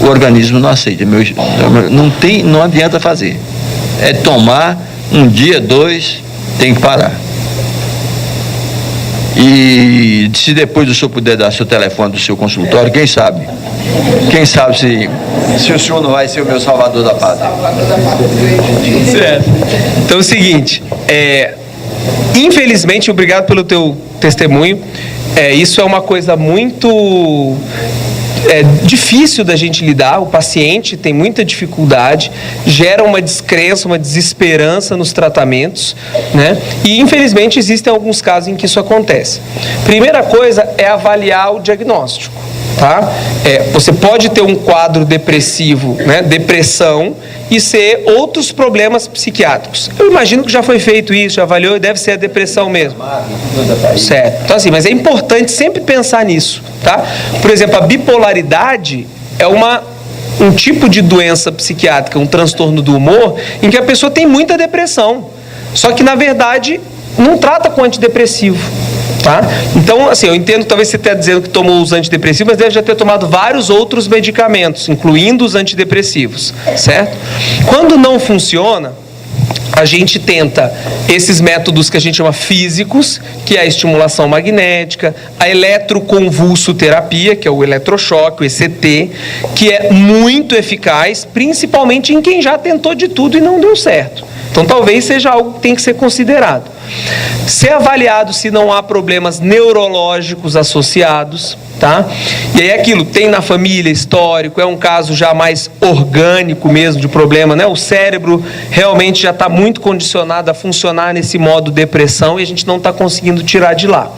o organismo não aceita. Não adianta fazer. É tomar um dia, 2, tem que parar. E se depois o senhor puder dar seu telefone do seu consultório, quem sabe? Quem sabe se o senhor não vai ser o meu salvador da pátria. Certo. Então é o seguinte, infelizmente, obrigado pelo teu testemunho, isso é uma coisa muito difícil da gente lidar, o paciente tem muita dificuldade, gera uma descrença, uma desesperança nos tratamentos, né? E infelizmente existem alguns casos em que isso acontece. Primeira coisa é avaliar o diagnóstico. tá? Você pode ter um quadro depressivo, né? Depressão, e ser outros problemas psiquiátricos. Eu imagino que já foi feito isso, já avaliou, e deve ser a depressão mesmo. Certo. Então assim, mas é importante sempre pensar nisso, tá? Por exemplo, a bipolaridade é um tipo de doença psiquiátrica, um transtorno do humor, em que a pessoa tem muita depressão. Só que, na verdade, não trata com antidepressivo. Tá? Então, assim, eu entendo, talvez você esteja dizendo que tomou os antidepressivos, mas deve já ter tomado vários outros medicamentos, incluindo os antidepressivos, certo? Quando não funciona, a gente tenta esses métodos que a gente chama físicos, que é a estimulação magnética, a eletroconvulsoterapia, que é o eletrochoque, o ECT, que é muito eficaz, principalmente em quem já tentou de tudo e não deu certo. Então, talvez seja algo que tem que ser considerado. Ser avaliado se não há problemas neurológicos associados, tá? E aí aquilo, tem na família histórico, é um caso já mais orgânico mesmo de problema, né? O cérebro realmente já está muito condicionado a funcionar nesse modo depressão e a gente não está conseguindo tirar de lá.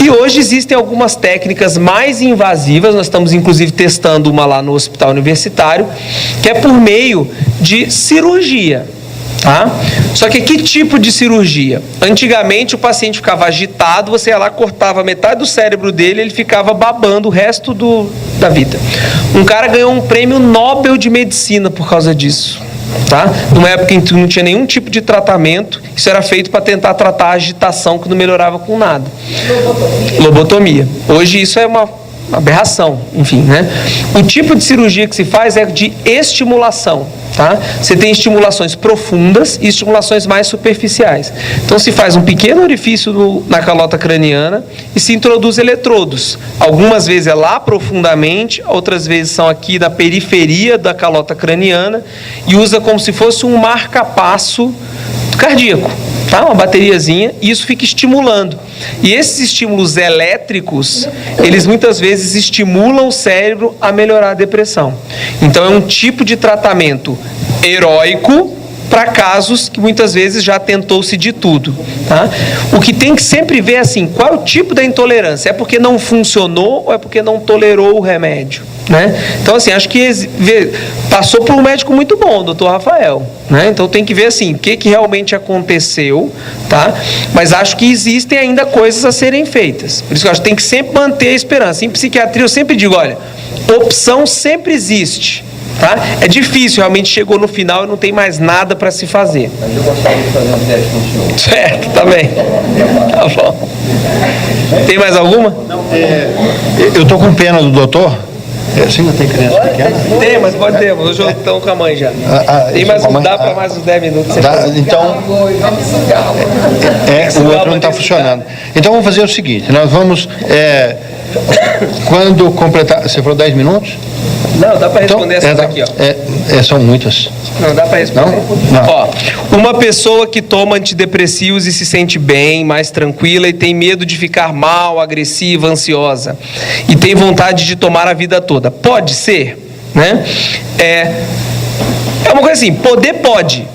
E hoje existem algumas técnicas mais invasivas, nós estamos inclusive testando uma lá no hospital universitário, que é por meio de cirurgia. Tá? Só que tipo de cirurgia? Antigamente o paciente ficava agitado, você ia lá, cortava metade do cérebro dele, ele ficava babando o resto da vida. Um cara ganhou um prêmio Nobel de Medicina por causa disso. Tá? Numa época em que não tinha nenhum tipo de tratamento, isso era feito para tentar tratar a agitação que não melhorava com nada. Lobotomia. Hoje isso é uma aberração, enfim, né? O tipo de cirurgia que se faz é de estimulação, tá? Você tem estimulações profundas e estimulações mais superficiais. Então se faz um pequeno orifício na calota craniana e se introduz eletrodos. Algumas vezes é lá profundamente, outras vezes são aqui na periferia da calota craniana e usa como se fosse um marca-passo cardíaco, tá? Uma bateriazinha, e isso fica estimulando. E esses estímulos elétricos, eles muitas vezes estimulam o cérebro a melhorar a depressão. Então é um tipo de tratamento heróico para casos que muitas vezes já tentou-se de tudo, tá? O que tem que sempre ver assim, qual é o tipo da intolerância? É porque não funcionou ou é porque não tolerou o remédio? Né? Então assim, acho que passou por um médico muito bom, o Dr. Rafael, né? Então tem que ver assim, o que realmente aconteceu, tá? Mas acho que existem ainda coisas a serem feitas, por isso que eu acho que tem que sempre manter a esperança. Em psiquiatria eu sempre digo, olha, opção sempre existe, tá? É difícil, realmente chegou no final e não tem mais nada para se fazer. Mas eu gostaria de fazer um teste com o senhor. Certo, tá bem. Tá bom. Tem mais alguma? Eu estou com pena do doutor. Você ainda tem criança pequena? Tem, mas pode ter. Hoje eu estou com a mãe já. Tem mais, dá para mais uns 10 minutos. Então, o outro não está funcionando. Então vamos fazer o seguinte, nós vamos, quando completar, você falou 10 minutos? Não, dá para responder essas aqui, ó. São muitas. Não, dá para responder. Não? Ó, uma pessoa que toma antidepressivos e se sente bem, mais tranquila e tem medo de ficar mal, agressiva, ansiosa e tem vontade de tomar a vida toda. Pode ser, né? É uma coisa assim, pode.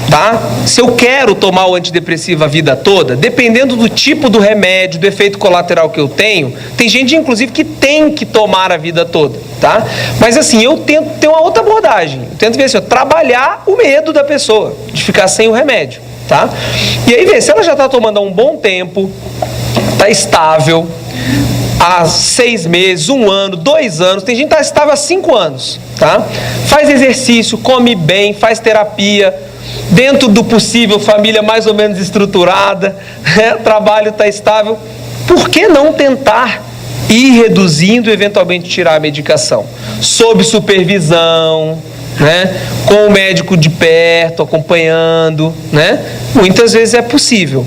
Tá? Se eu quero tomar o antidepressivo a vida toda, dependendo do tipo do remédio, do efeito colateral que eu tenho, tem gente inclusive que tem que tomar a vida toda, tá? Mas assim, eu tento ter uma outra abordagem, eu tento ver assim, trabalhar o medo da pessoa de ficar sem o remédio, tá? E aí ver se ela já está tomando há um bom tempo, está estável, há 6 meses, 1 ano, 2 anos, tem gente que está estável há 5 anos, tá? Faz exercício, come bem, faz terapia, dentro do possível, família mais ou menos estruturada, né? Trabalho está estável, por que não tentar ir reduzindo e eventualmente tirar a medicação? Sob supervisão, né? Com o médico de perto, acompanhando, né? Muitas vezes é possível.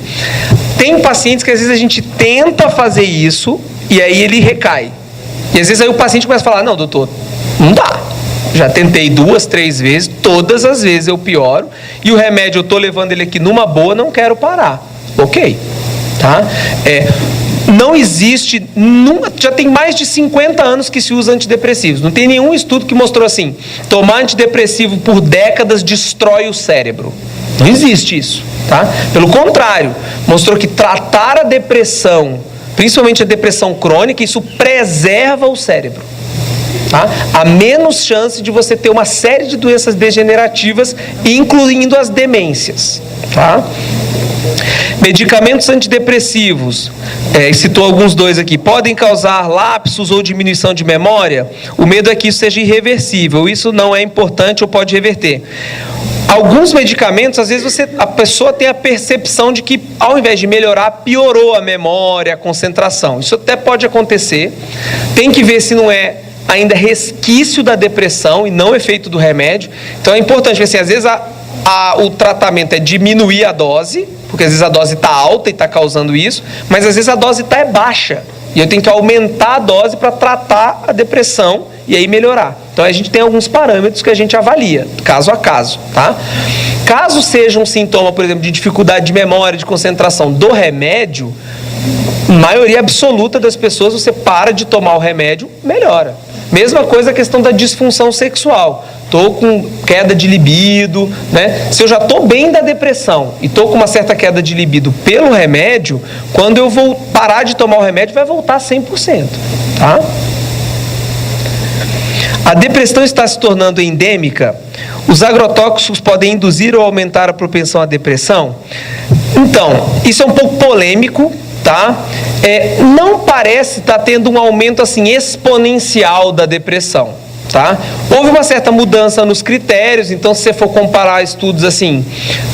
Tem pacientes que às vezes a gente tenta fazer isso e aí ele recai. E às vezes aí o paciente começa a falar, não, doutor, não dá. Já tentei 2, 3 vezes, todas as vezes eu pioro, e o remédio eu estou levando ele aqui numa boa, não quero parar. Ok, tá? Não existe, já tem mais de 50 anos que se usa antidepressivos. Não tem nenhum estudo que mostrou assim, tomar antidepressivo por décadas destrói o cérebro. Não existe isso, tá? Pelo contrário, mostrou que tratar a depressão principalmente a depressão crônica, isso preserva o cérebro. Tá? Há menos chance de você ter uma série de doenças degenerativas, incluindo as demências. Tá? Medicamentos antidepressivos, citou alguns dois aqui, podem causar lapsos ou diminuição de memória? O medo é que isso seja irreversível, isso não é importante ou pode reverter. Alguns medicamentos, às vezes a pessoa tem a percepção de que, ao invés de melhorar, piorou a memória, a concentração. Isso até pode acontecer. Tem que ver se não é ainda resquício da depressão e não efeito do remédio. Então é importante, assim, às vezes o tratamento é diminuir a dose, porque às vezes a dose está alta e está causando isso, mas às vezes a dose está baixa. E eu tenho que aumentar a dose para tratar a depressão e aí melhorar. Então a gente tem alguns parâmetros que a gente avalia, caso a caso, tá? Caso seja um sintoma, por exemplo, de dificuldade de memória, de concentração do remédio, maioria absoluta das pessoas, você para de tomar o remédio, melhora. Mesma coisa a questão da disfunção sexual. Estou com queda de libido, né? Se eu já estou bem da depressão e estou com uma certa queda de libido pelo remédio, quando eu vou parar de tomar o remédio, vai voltar 100%. Tá? A depressão está se tornando endêmica? Os agrotóxicos podem induzir ou aumentar a propensão à depressão? Então, isso é um pouco polêmico, tá? Não parece estar tendo um aumento assim exponencial da depressão, tá? Houve uma certa mudança nos critérios, então se você for comparar estudos assim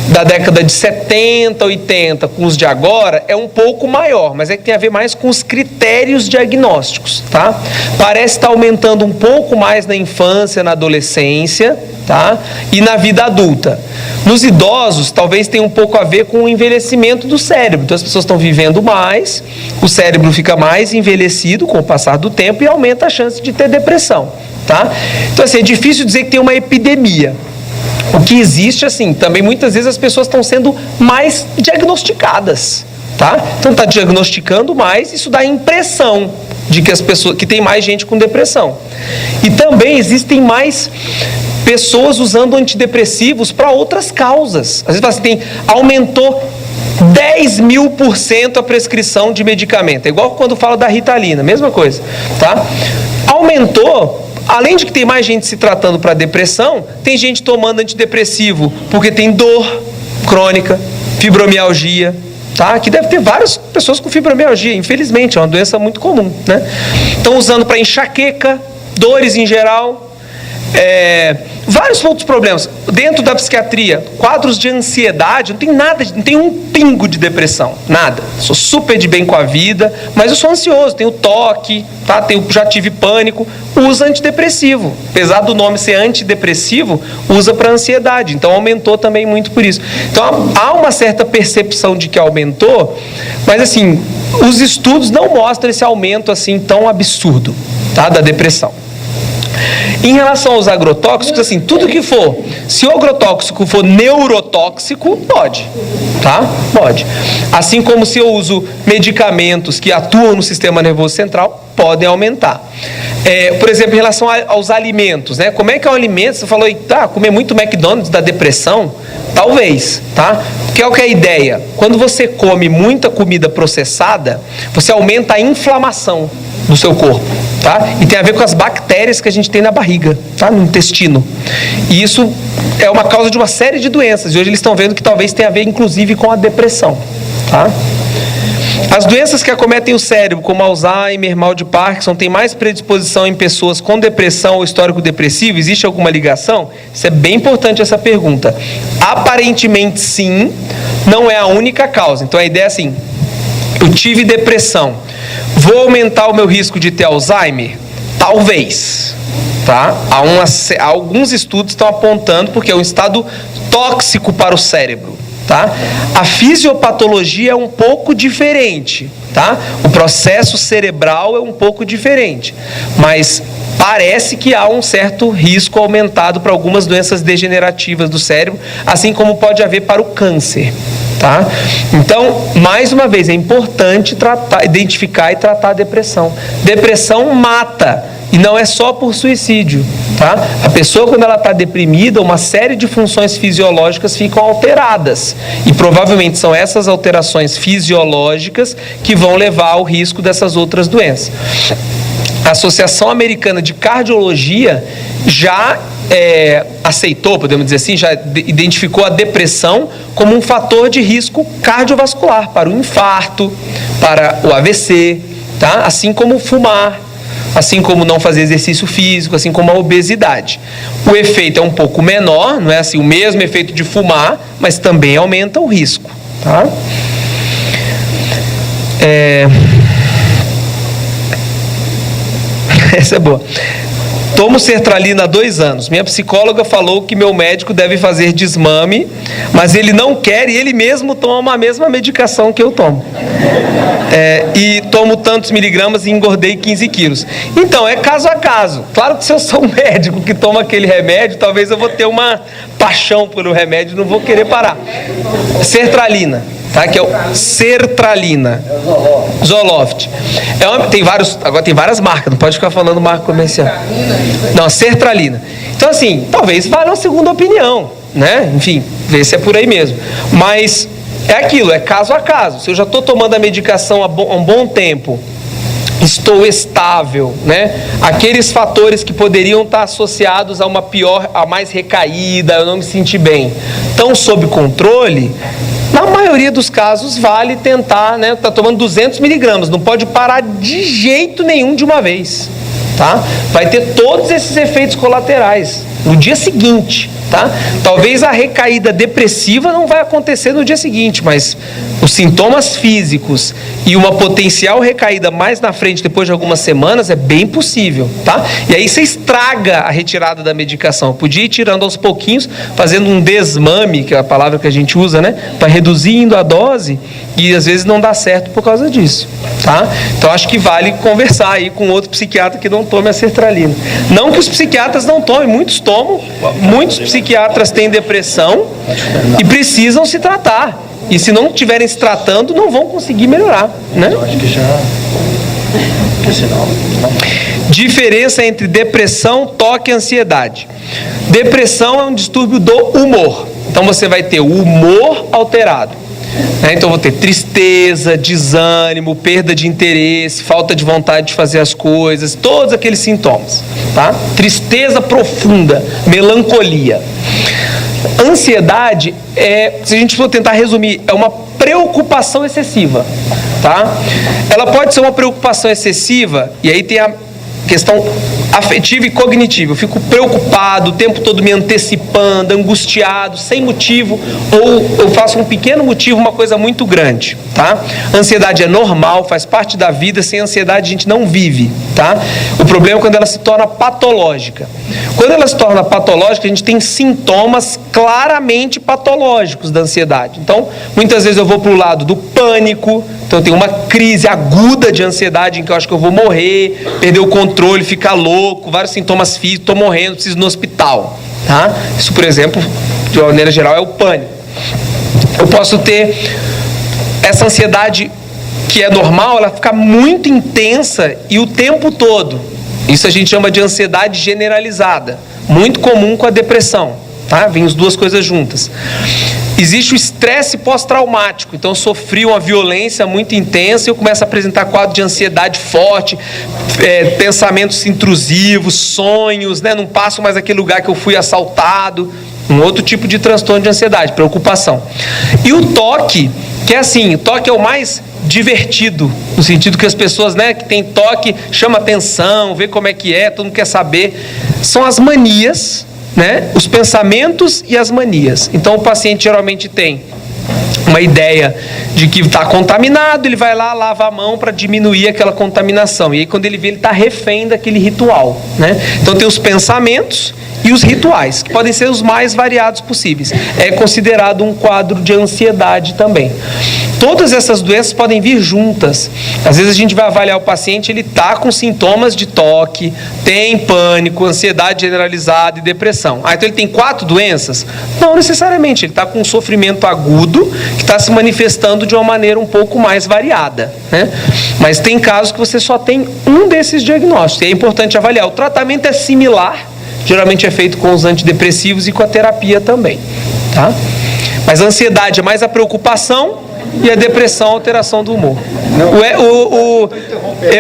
da década de 70, 80 com os de agora, é um pouco maior, mas é que tem a ver mais com os critérios diagnósticos, tá? Parece estar aumentando um pouco mais na infância, na adolescência, tá? E na vida adulta. Nos idosos, talvez tenha um pouco a ver com o envelhecimento do cérebro. Então as pessoas estão vivendo mais, o cérebro fica mais envelhecido com o passar do tempo e aumenta a chance de ter depressão, tá? Então assim, é difícil dizer que tem uma epidemia. O que existe, assim, também muitas vezes as pessoas estão sendo mais diagnosticadas, tá? Então está diagnosticando mais, isso dá a impressão de que as pessoas, que tem mais gente com depressão. E também existem mais pessoas usando antidepressivos para outras causas. Às vezes assim, aumentou 10.000% a prescrição de medicamento. É igual quando fala da Ritalina, mesma coisa, tá? Aumentou. Além de que tem mais gente se tratando para depressão, tem gente tomando antidepressivo porque tem dor crônica, fibromialgia, tá? Aqui deve ter várias pessoas com fibromialgia, infelizmente, é uma doença muito comum, né? Estão usando para enxaqueca, dores em geral, vários outros problemas. Dentro da psiquiatria, quadros de ansiedade, não tem nada, não tem um pingo de depressão, nada. Sou super de bem com a vida, mas eu sou ansioso, tenho toque, tá? Já tive pânico, usa antidepressivo. Apesar do nome ser antidepressivo, usa para ansiedade, então aumentou também muito por isso. Então há uma certa percepção de que aumentou, mas assim, os estudos não mostram esse aumento assim tão absurdo, tá? Da depressão. Em relação aos agrotóxicos, assim, tudo que for, se o agrotóxico for neurotóxico, pode, tá? Pode. Assim como se eu uso medicamentos que atuam no sistema nervoso central, podem aumentar. Por exemplo, em relação aos alimentos, né? Como é que é um alimento? Você falou, comer muito McDonald's dá depressão? Talvez, tá? Qual que é a ideia? Quando você come muita comida processada, você aumenta a inflamação do seu corpo, tá? E tem a ver com as bactérias que a gente tem na barriga, tá? No intestino. E isso é uma causa de uma série de doenças. E hoje eles estão vendo que talvez tenha a ver, inclusive, com a depressão, tá? As doenças que acometem o cérebro, como Alzheimer, mal de Parkinson, têm mais predisposição em pessoas com depressão ou histórico depressivo? Existe alguma ligação? Isso é bem importante, essa pergunta. Aparentemente, sim, não é a única causa. Então, a ideia é assim, eu tive depressão, vou aumentar o meu risco de ter Alzheimer? Talvez, tá? Alguns estudos estão apontando, porque é um estado tóxico para o cérebro, tá? A fisiopatologia é um pouco diferente, tá? O processo cerebral é um pouco diferente, mas parece que há um certo risco aumentado para algumas doenças degenerativas do cérebro, assim como pode haver para o câncer, tá? Então, mais uma vez, é importante identificar e tratar a depressão. Depressão mata, e não é só por suicídio, Tá? A pessoa, quando ela está deprimida, uma série de funções fisiológicas ficam alteradas. E provavelmente são essas alterações fisiológicas que vão levar ao risco dessas outras doenças. A Associação Americana de Cardiologia já aceitou, podemos dizer assim, já identificou a depressão como um fator de risco cardiovascular para o infarto, para o AVC, tá? Assim como fumar, assim como não fazer exercício físico, assim como a obesidade. O efeito é um pouco menor, não é assim o mesmo efeito de fumar, mas também aumenta o risco, tá? Essa é boa. Tomo sertralina há 2 anos. Minha psicóloga falou que meu médico deve fazer desmame, mas ele não quer e ele mesmo toma a mesma medicação que eu tomo. E tomo tantos miligramas e engordei 15 quilos. Então, é caso a caso. Claro que se eu sou um médico que toma aquele remédio, talvez eu vou ter uma paixão pelo remédio e não vou querer parar. Sertralina. Tá? Que é o sertralina, Zoloft. Agora tem várias marcas, não pode ficar falando marca comercial. Não, sertralina. Então, assim, talvez valha uma segunda opinião, né? Enfim, ver se é por aí mesmo. Mas é aquilo, é caso a caso. Se eu já estou tomando a medicação há um bom tempo, estou estável, né? Aqueles fatores que poderiam estar associados a a mais recaída, eu não me senti bem, estão sob controle. Na maioria dos casos vale tentar, né? Tá tomando 200 miligramas, não pode parar de jeito nenhum de uma vez, tá? Vai ter todos esses efeitos colaterais no dia seguinte, tá? Talvez a recaída depressiva não vai acontecer no dia seguinte, mas os sintomas físicos e uma potencial recaída mais na frente, depois de algumas semanas, é bem possível, tá? E aí você estraga a retirada da medicação. Podia ir tirando aos pouquinhos, fazendo um desmame, que é a palavra que a gente usa, né? Para reduzindo a dose, e às vezes não dá certo por causa disso, tá? Então acho que vale conversar aí com outro psiquiatra que não tome a sertralina. Não que os psiquiatras não tomem, muitos tomam, muitos psiquiatras têm depressão e precisam se tratar. E se não estiverem se tratando, não vão conseguir melhorar, né? Eu acho que já... Diferença entre depressão, toque e ansiedade. Depressão é um distúrbio do humor. Então você vai ter o humor alterado. Então vou ter tristeza, desânimo, perda de interesse, falta de vontade de fazer as coisas, todos aqueles sintomas, tá? Tristeza profunda, melancolia. Ansiedade se a gente for tentar resumir, é uma preocupação excessiva, tá? Ela pode ser uma preocupação excessiva, e aí tem a questão afetiva e cognitiva. Eu fico preocupado, o tempo todo me antecipando, angustiado, sem motivo, ou eu faço um pequeno motivo, uma coisa muito grande, tá? Ansiedade é normal, faz parte da vida, sem ansiedade a gente não vive, tá? O problema é quando ela se torna patológica. Quando ela se torna patológica, a gente tem sintomas claramente patológicos da ansiedade. Então, muitas vezes eu vou para o lado do pânico, então eu tenho uma crise aguda de ansiedade em que eu acho que eu vou morrer, perder o controle, ficar louco, vários sintomas físicos, estou morrendo, preciso ir no hospital, tá? Isso, por exemplo, de uma maneira geral, é o pânico. Eu posso ter essa ansiedade que é normal, ela fica muito intensa e o tempo todo. Isso a gente chama de ansiedade generalizada, muito comum com a depressão, tá? Vem as duas coisas juntas. Existe o estresse pós-traumático, então eu sofri uma violência muito intensa e eu começo a apresentar quadro de ansiedade forte, pensamentos intrusivos, sonhos, né? Não passo mais aquele lugar que eu fui assaltado, um outro tipo de transtorno de ansiedade, preocupação. E o toque, que é assim, o toque é o mais divertido, no sentido que as pessoas, né, que tem toque, chama atenção, vê como é que é, todo mundo quer saber, são as manias, né? Os pensamentos e as manias. Então o paciente geralmente tem uma ideia de que está contaminado, ele vai lá, lava a mão para diminuir aquela contaminação. E aí quando ele vê, ele está refém daquele ritual, né? Então tem os pensamentos e os rituais, que podem ser os mais variados possíveis. É considerado um quadro de ansiedade também. Todas essas doenças podem vir juntas. Às vezes a gente vai avaliar o paciente, ele está com sintomas de toque, tem pânico, ansiedade generalizada e depressão. Então ele tem 4 doenças? Não necessariamente, ele está com um sofrimento agudo que está se manifestando de uma maneira um pouco mais variada, né? Mas tem casos que você só tem um desses diagnósticos. E é importante avaliar. O tratamento é similar, geralmente é feito com os antidepressivos e com a terapia também, tá? Mas a ansiedade é mais a preocupação e a depressão a alteração do humor.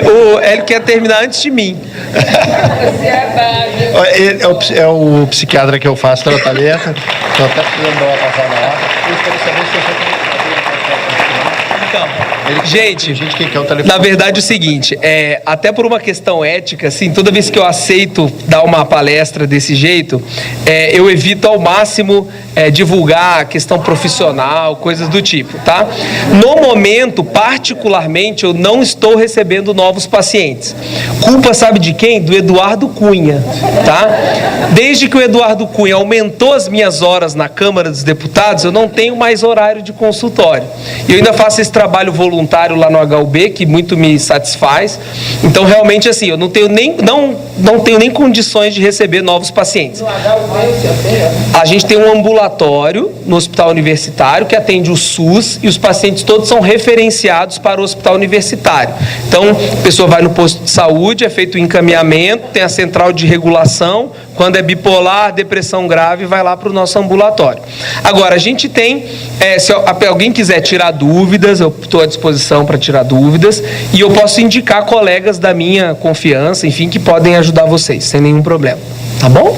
O Hélio quer terminar antes de mim. É o psiquiatra que eu faço tratamento. Estou até precisando dar uma passada lá. Eu quero saber se você... Gente, na verdade é o seguinte, até por uma questão ética, assim, toda vez que eu aceito dar uma palestra desse jeito, eu evito ao máximo divulgar a questão profissional, coisas do tipo, tá? No momento, particularmente, eu não estou recebendo novos pacientes. Culpa sabe de quem? Do Eduardo Cunha, tá? Desde que o Eduardo Cunha aumentou as minhas horas na Câmara dos Deputados, eu não tenho mais horário de consultório. E eu ainda faço esse trabalho voluntário lá no HUB, que muito me satisfaz. Então, realmente, assim, eu não tenho nem condições de receber novos pacientes. A gente tem um ambulatório no Hospital Universitário que atende o SUS e os pacientes todos são referenciados para o Hospital Universitário. Então, a pessoa vai no posto de saúde, é feito o encaminhamento, tem a central de regulação. Quando é bipolar, depressão grave, vai lá para o nosso ambulatório. Agora, a gente tem, se alguém quiser tirar dúvidas, eu estou à disposição para tirar dúvidas e eu posso indicar colegas da minha confiança, enfim, que podem ajudar vocês, sem nenhum problema. Tá bom?